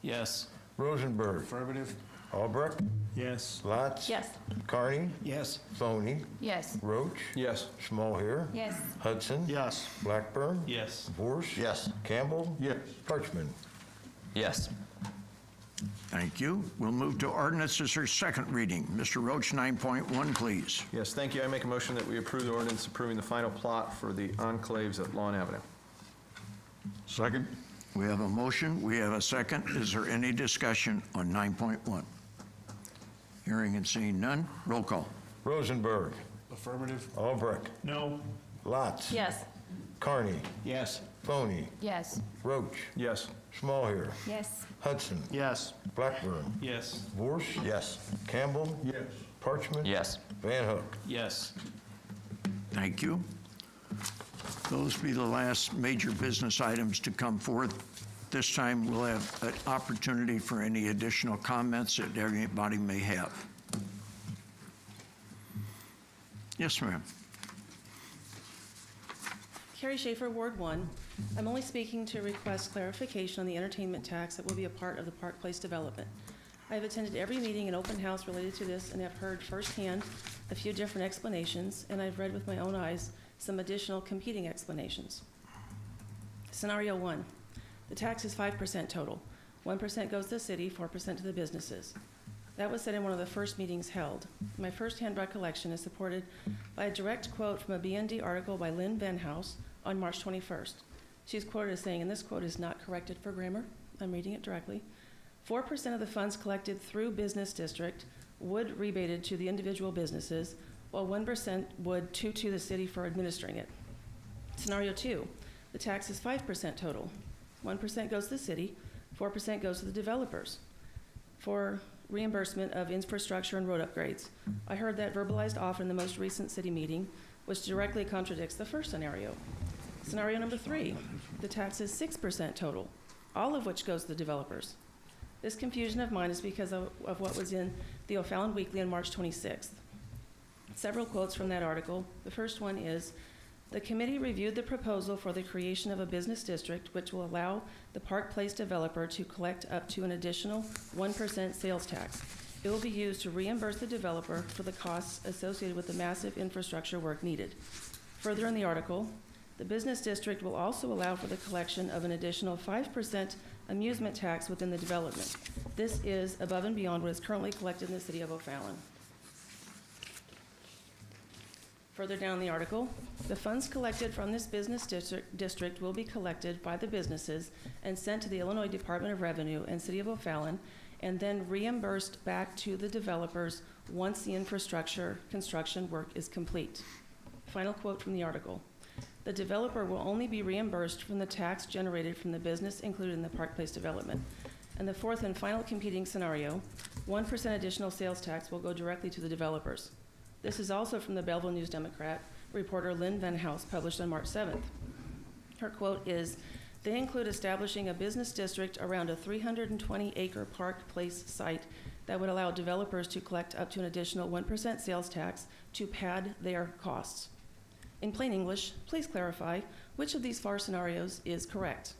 Yes. Rosenberg. Affirmative. Albrecht. Yes. Lotz. Yes. Carney. Yes. Foney. Yes. Roach. Yes. Smallhair. Yes. Hudson. Yes. Blackburn. Yes. Vorse. Yes. Campbell. Yes. Parchman. Yes. Thank you. We'll move to ordinances for second reading. Mr. Roach, 9.1, please. Yes, thank you. I make a motion that we approve the ordinance approving the final plot for the enclaves at Lawn Avenue. Second. We have a motion, we have a second. Is there any discussion on 9.1? Hearing and seeing none, roll call. Rosenberg. Affirmative. Albrecht. No. Lotz. Yes. Carney. Yes. Foney. Yes. Roach. Yes. Smallhair. Yes. Hudson. Yes. Blackburn. Yes. Vorse. Yes. Campbell. Yes. Parchman. Yes. Van Hook. Yes. Thank you. Those be the last major business items to come forth. This time, we'll have an opportunity for any additional comments that everybody may have. Yes, ma'am. Carrie Schaefer, Ward 1. I'm only speaking to request clarification on the entertainment tax that will be a part of the Park Place development. I have attended every meeting and open house related to this and have heard firsthand a few different explanations, and I've read with my own eyes some additional competing explanations. Scenario 1. The tax is 5% total. 1% goes to the city, 4% to the businesses. That was said in one of the first meetings held. My firsthand recollection is supported by a direct quote from a BND article by Lynn Venhouse on March 21st. She's quoted as saying, and this quote is not corrected for grammar, I'm reading it directly, 4% of the funds collected through business district would rebated to the individual businesses, while 1% would to the city for administering it. Scenario 2, the tax is 5% total. 1% goes to the city, 4% goes to the developers for reimbursement of infrastructure and road upgrades. I heard that verbalized often in the most recent city meeting, which directly contradicts the first scenario. Scenario number 3, the tax is 6% total, all of which goes to the developers. This confusion of mine is because of what was in the O'Fallon Weekly on March 26th. Several quotes from that article. The first one is, the committee reviewed the proposal for the creation of a business district which will allow the Park Place developer to collect up to an additional 1% sales tax. It will be used to reimburse the developer for the costs associated with the massive infrastructure work needed. Further in the article, the business district will also allow for the collection of an additional 5% amusement tax within the development. This is above and beyond what is currently collected in the city of O'Fallon. Further down the article, the funds collected from this business district will be collected by the businesses and sent to the Illinois Department of Revenue and City of O'Fallon, and then reimbursed back to the developers once the infrastructure construction work is complete. Final quote from the article. The developer will only be reimbursed from the tax generated from the business included in the Park Place development. And the fourth and final competing scenario, 1% additional sales tax will go directly to the developers. This is also from the Belleville News-Democrat reporter Lynn Venhouse, published on March 7th. Her quote is, they include establishing a business district around a 320-acre Park Place site that would allow developers to collect up to an additional 1% sales tax to pad their costs. In plain English, please clarify which of these 4 scenarios is correct.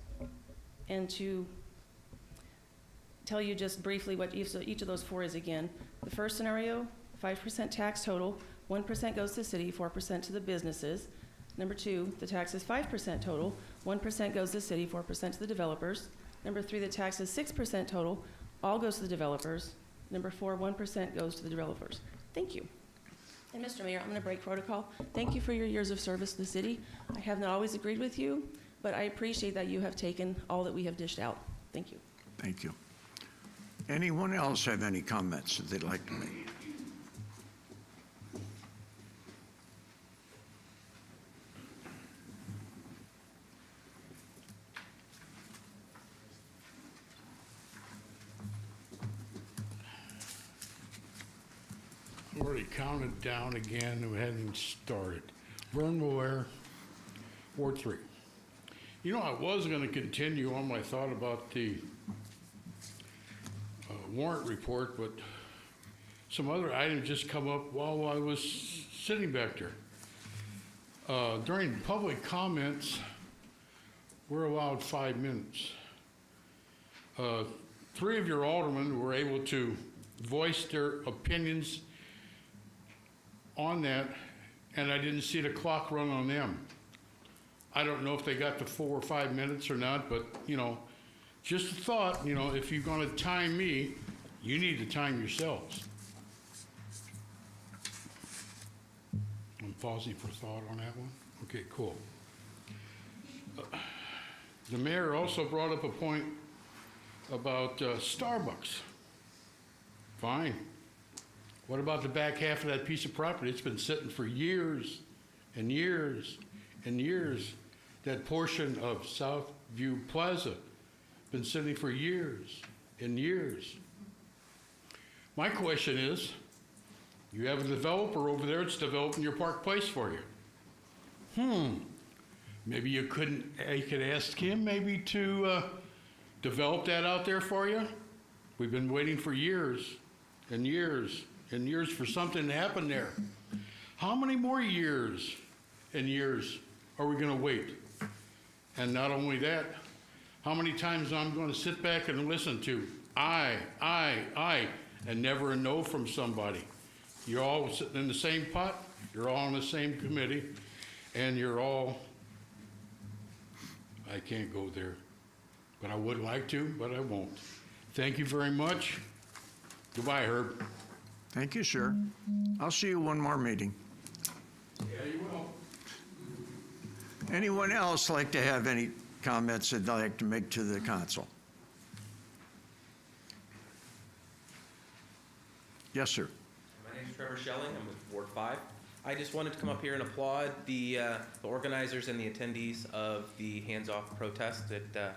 And to tell you just briefly what each of those 4 is again. The first scenario, 5% tax total, 1% goes to the city, 4% to the businesses. Number 2, the tax is 5% total, 1% goes to the city, 4% to the developers. Number 3, the tax is 6% total, all goes to the developers. Number 4, 1% goes to the developers. Thank you. And Mr. Mayor, I'm going to break protocol. Thank you for your years of service to the city. I have not always agreed with you, but I appreciate that you have taken all that we have dished out. Thank you. Thank you. Anyone else have any comments that they'd like to make? Already counted down again, and we hadn't even started. Vernware, Ward 3. You know, I was going to continue on my thought about the warrant report, but some other items just come up while I was sitting back there. During public comments, we're allowed 5 minutes. 3 of your aldermen were able to voice their opinions on that, and I didn't see the clock run on them. I don't know if they got to 4 or 5 minutes or not, but, you know, just a thought, you know, if you're going to time me, you need to time yourselves. I'm pausing for thought on that one. Okay, cool. The mayor also brought up a point about Starbucks. Fine. What about the back half of that piece of property? It's been sitting for years and years and years. That portion of Southview Plaza, been sitting for years and years. My question is, you have a developer over there that's developing your Park Place for you. Maybe you could ask him maybe to develop that out there for you. We've been waiting for years and years and years for something to happen there. How many more years and years are we going to wait? And not only that, how many times I'm going to sit back and listen to I, and never a no from somebody. You're all sitting in the same pot, you're all on the same committee, and you're all, I can't go there, but I would like to, but I won't. Thank you very much. Goodbye, Herb. Thank you, sir. I'll see you one more meeting. Yeah, you will. Anyone else like to have any comments they'd like to make to the council? Yes, sir. My name is Trevor Schelling. I'm with Ward 5. I just wanted to come up here and applaud the organizers and the attendees of the hands-off protest that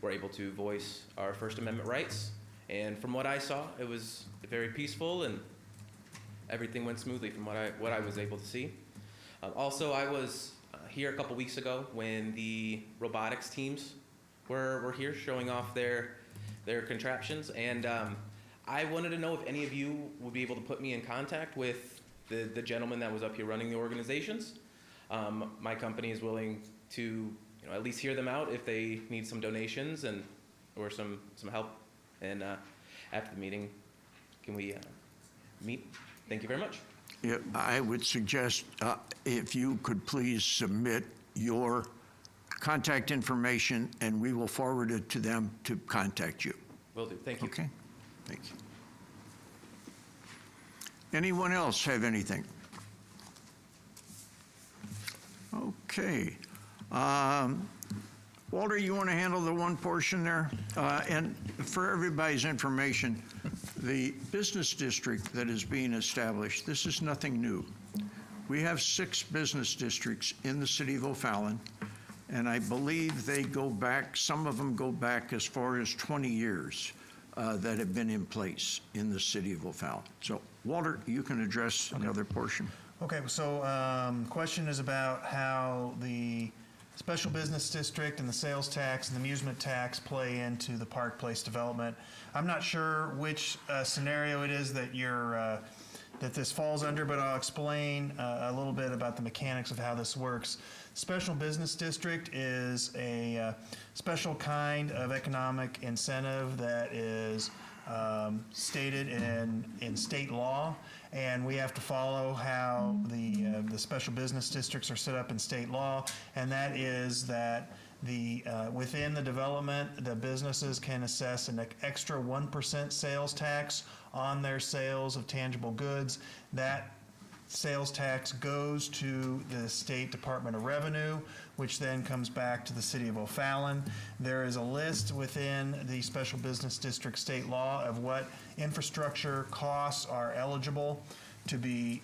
were able to voice our First Amendment rights. And from what I saw, it was very peaceful and everything went smoothly from what I was able to see. Also, I was here a couple weeks ago when the robotics teams were here showing off their contraptions, and I wanted to know if any of you would be able to put me in contact with the gentleman that was up here running the organizations. My company is willing to at least hear them out if they need some donations or some help. And after the meeting, can we meet? Thank you very much. Yeah, I would suggest if you could please submit your contact information and we will forward it to them to contact you. Will do. Thank you. Okay. Thank you. Anyone else have anything? Okay. Walter, you want to handle the one portion there? And for everybody's information, the business district that is being established, this is nothing new. We have 6 business districts in the city of O'Fallon, and I believe they go back, some of them go back as far as 20 years that have been in place in the city of O'Fallon. So, Walter, you can address another portion. Okay, so question is about how the special business district and the sales tax and the amusement tax play into the Park Place development. I'm not sure which scenario it is that that this falls under, but I'll explain a little bit about the mechanics of how this works. Special business district is a special kind of economic incentive that is stated in state law, and we have to follow how the special business districts are set up in state law, and that is that within the development, the businesses can assess an extra 1% sales tax on their sales of tangible goods. That sales tax goes to the State Department of Revenue, which then comes back to the City of O'Fallon. There is a list within the Special Business District state law of what infrastructure costs are eligible to be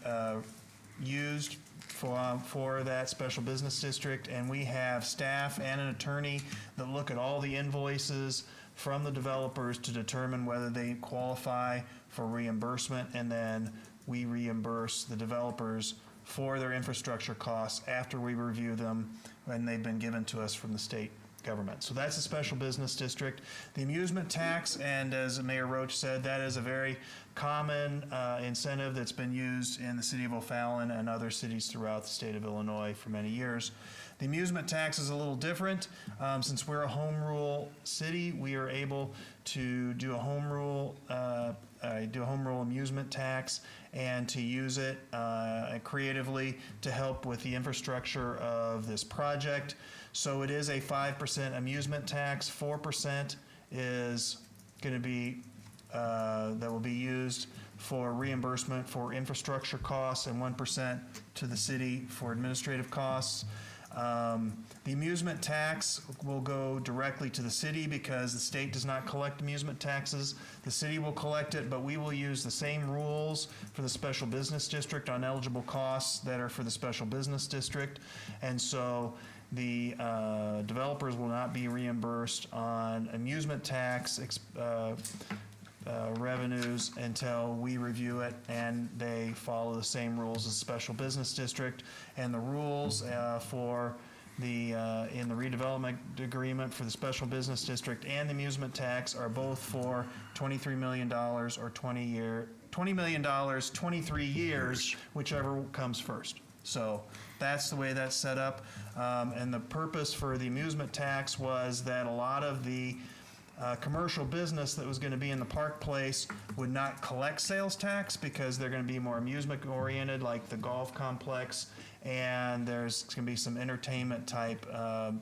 used for that special business district, and we have staff and an attorney that look at all the invoices from the developers to determine whether they qualify for reimbursement, and then we reimburse the developers for their infrastructure costs after we review them when they've been given to us from the state government. So that's a special business district. The amusement tax, and as Mayor Roach said, that is a very common incentive that's been used in the City of O'Fallon and other cities throughout the state of Illinois for many years. The amusement tax is a little different. Since we're a home rule city, we are able to do a home rule amusement tax and to use it creatively to help with the infrastructure of this project. So it is a 5% amusement tax. 4% is going to be that will be used for reimbursement for infrastructure costs, and 1% to the city for administrative costs. The amusement tax will go directly to the city because the state does not collect amusement taxes. The city will collect it, but we will use the same rules for the special business district on eligible costs that are for the special business district. And so the developers will not be reimbursed on amusement tax revenues until we review it, and they follow the same rules as special business district. And the rules for in the redevelopment agreement for the special business district and the amusement tax are both for $23 million or 20 million, 23 years, whichever comes first. So that's the way that's set up. And the purpose for the amusement tax was that a lot of the commercial business that was going to be in the Park Place would not collect sales tax because they're going to be more amusement oriented, like the golf complex, and there's going to be some entertainment type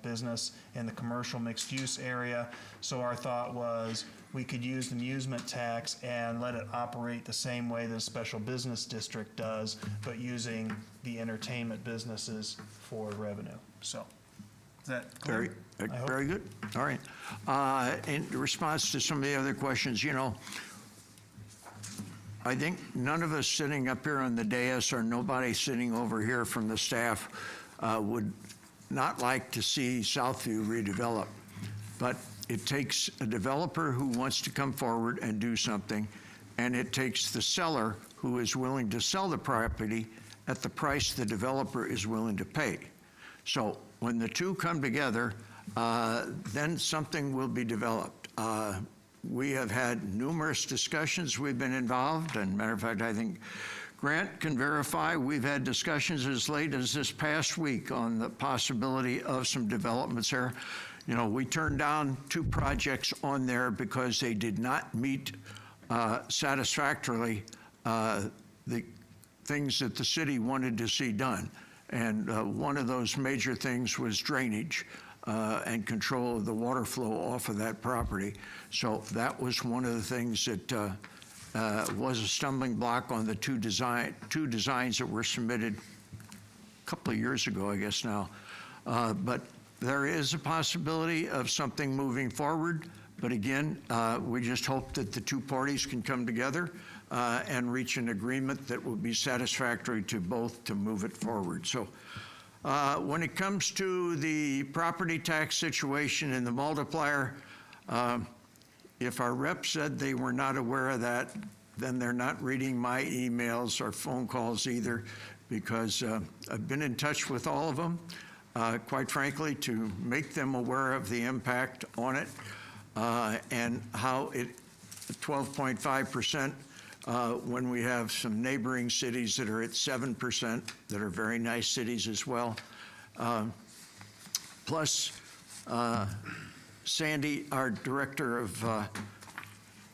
business in the commercial mixed use area. So our thought was we could use the amusement tax and let it operate the same way that a special business district does, but using the entertainment businesses for revenue. So is that clear? Very good. All right. In response to some of the other questions, I think none of us sitting up here on the dais or nobody sitting over here from the staff would not like to see Southview redeveloped. But it takes a developer who wants to come forward and do something, and it takes the seller who is willing to sell the property at the price the developer is willing to pay. So when the two come together, then something will be developed. We have had numerous discussions. We've been involved, and matter of fact, I think Grant can verify, we've had discussions as late as this past week on the possibility of some developments there. We turned down 2 projects on there because they did not meet satisfactorily the things that the city wanted to see done. And one of those major things was drainage and control of the water flow off of that property. So that was one of the things that was a stumbling block on the two designs that were submitted a couple of years ago, I guess now. But there is a possibility of something moving forward. But again, we just hope that the two parties can come together and reach an agreement that will be satisfactory to both to move it forward. So when it comes to the property tax situation and the multiplier, if our rep said they were not aware of that, then they're not reading my emails or phone calls either, because I've been in touch with all of them. quite frankly, to make them aware of the impact on it and how it, 12.5%, when we have some neighboring cities that are at 7%, that are very nice cities as well. Plus, Sandy, our Director of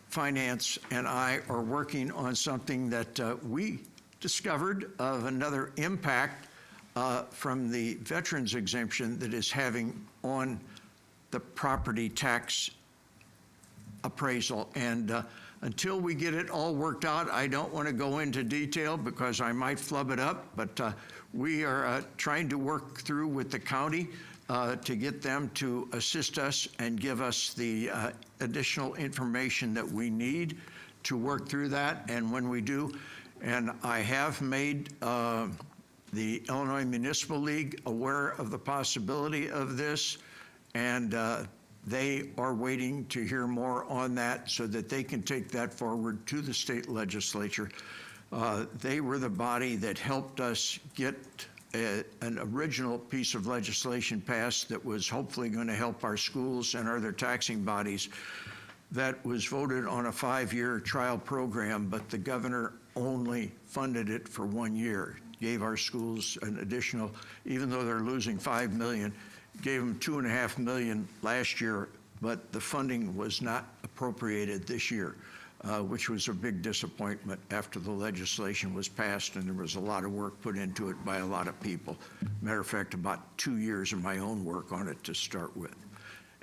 Finance, and I are working on something that we discovered of another impact from the veterans exemption that is having on the property tax appraisal. And until we get it all worked out, I don't want to go into detail because I might flub it up, but we are trying to work through with the county to get them to assist us and give us the additional information that we need to work through that. And when we do, and I have made the Illinois Municipal League aware of the possibility of this, and they are waiting to hear more on that so that they can take that forward to the state legislature. They were the body that helped us get an original piece of legislation passed that was hopefully going to help our schools and other taxing bodies. That was voted on a 5-year trial program, but the governor only funded it for 1 year. Gave our schools an additional, even though they're losing $5 million, gave them $2.5 million last year, but the funding was not appropriated this year, which was a big disappointment after the legislation was passed, and there was a lot of work put into it by a lot of people. Matter of fact, about 2 years of my own work on it to start with.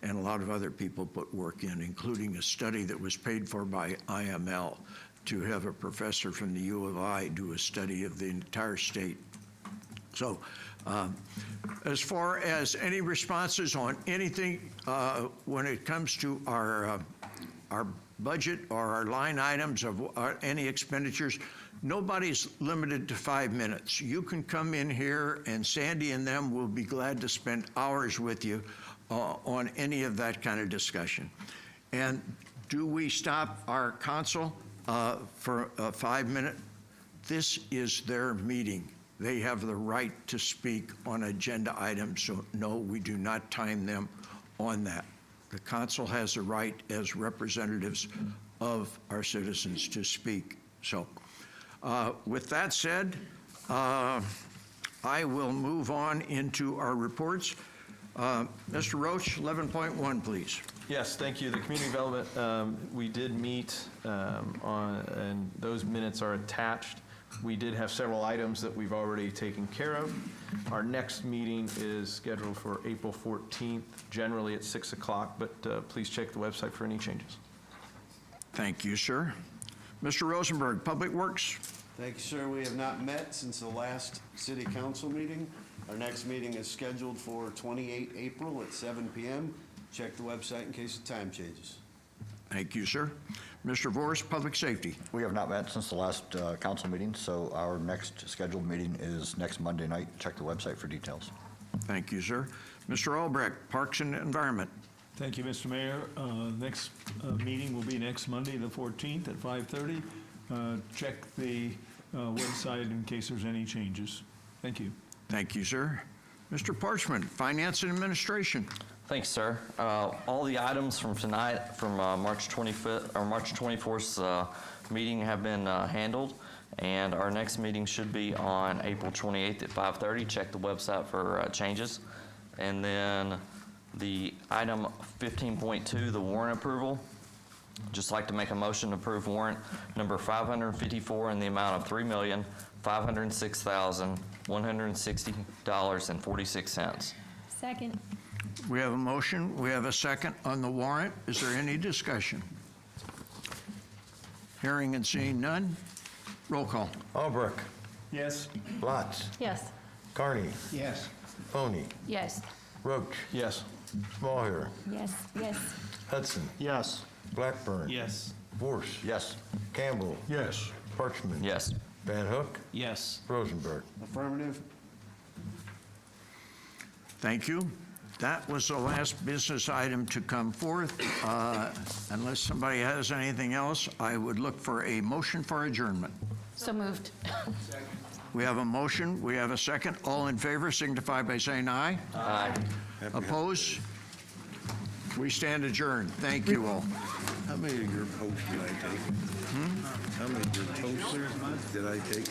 And a lot of other people put work in, including a study that was paid for by IML to have a professor from the U of I do a study of the entire state. So as far as any responses on anything when it comes to our budget or our line items of any expenditures, nobody's limited to 5 minutes. You can come in here and Sandy and them will be glad to spend hours with you on any of that kind of discussion. And do we stop our council for a 5 minute? This is their meeting. They have the right to speak on agenda items, so no, we do not time them on that. The council has a right as representatives of our citizens to speak. So with that said, I will move on into our reports. Mr. Roach, 11.1, please. Yes, thank you. The community development, we did meet and those minutes are attached. We did have several items that we've already taken care of. Our next meeting is scheduled for April 14th, generally at 6 o'clock, but please check the website for any changes. Thank you, sir. Mr. Rosenberg, Public Works. Thank you, sir. We have not met since the last city council meeting. Our next meeting is scheduled for 28 April at 7 p.m. Check the website in case the time changes. Thank you, sir. Mr. Vorst, Public Safety. We have not met since the last council meeting, so our next scheduled meeting is next Monday night. Check the website for details. Thank you, sir. Mr. Albrecht, Parks and Environment. Thank you, Mr. Mayor. Next meeting will be next Monday, the 14th at 5:30. Check the website in case there's any changes. Thank you. Thank you, sir. Mr. Parchman, Finance and Administration. Thanks, sir. All the items from tonight, from March 25th or March 24th's meeting have been handled, and our next meeting should be on April 28th at 5:30. Check the website for changes. And then the item 15.2, the warrant approval. Just like to make a motion to approve warrant number 554 in the amount of $3,506,160.46. Second. We have a motion. We have a second on the warrant. Is there any discussion? Hearing and seeing none. Roll call. Albrecht. Yes. Blatz. Yes. Carney. Yes. Foney. Yes. Roach. Yes. Smallhair. Yes, yes. Hudson. Yes. Blackburn. Yes. Vorse. Yes. Campbell. Yes. Parchman. Yes. Van Hook. Yes. Rosenberg. Affirmative. Thank you. That was the last business item to come forth. Unless somebody has anything else, I would look for a motion for adjournment. So moved. We have a motion, we have a second. All in favor signify by saying aye. Aye. Opposed? We stand adjourned. Thank you all. How many of your posts did I take? How many of your posts did I take?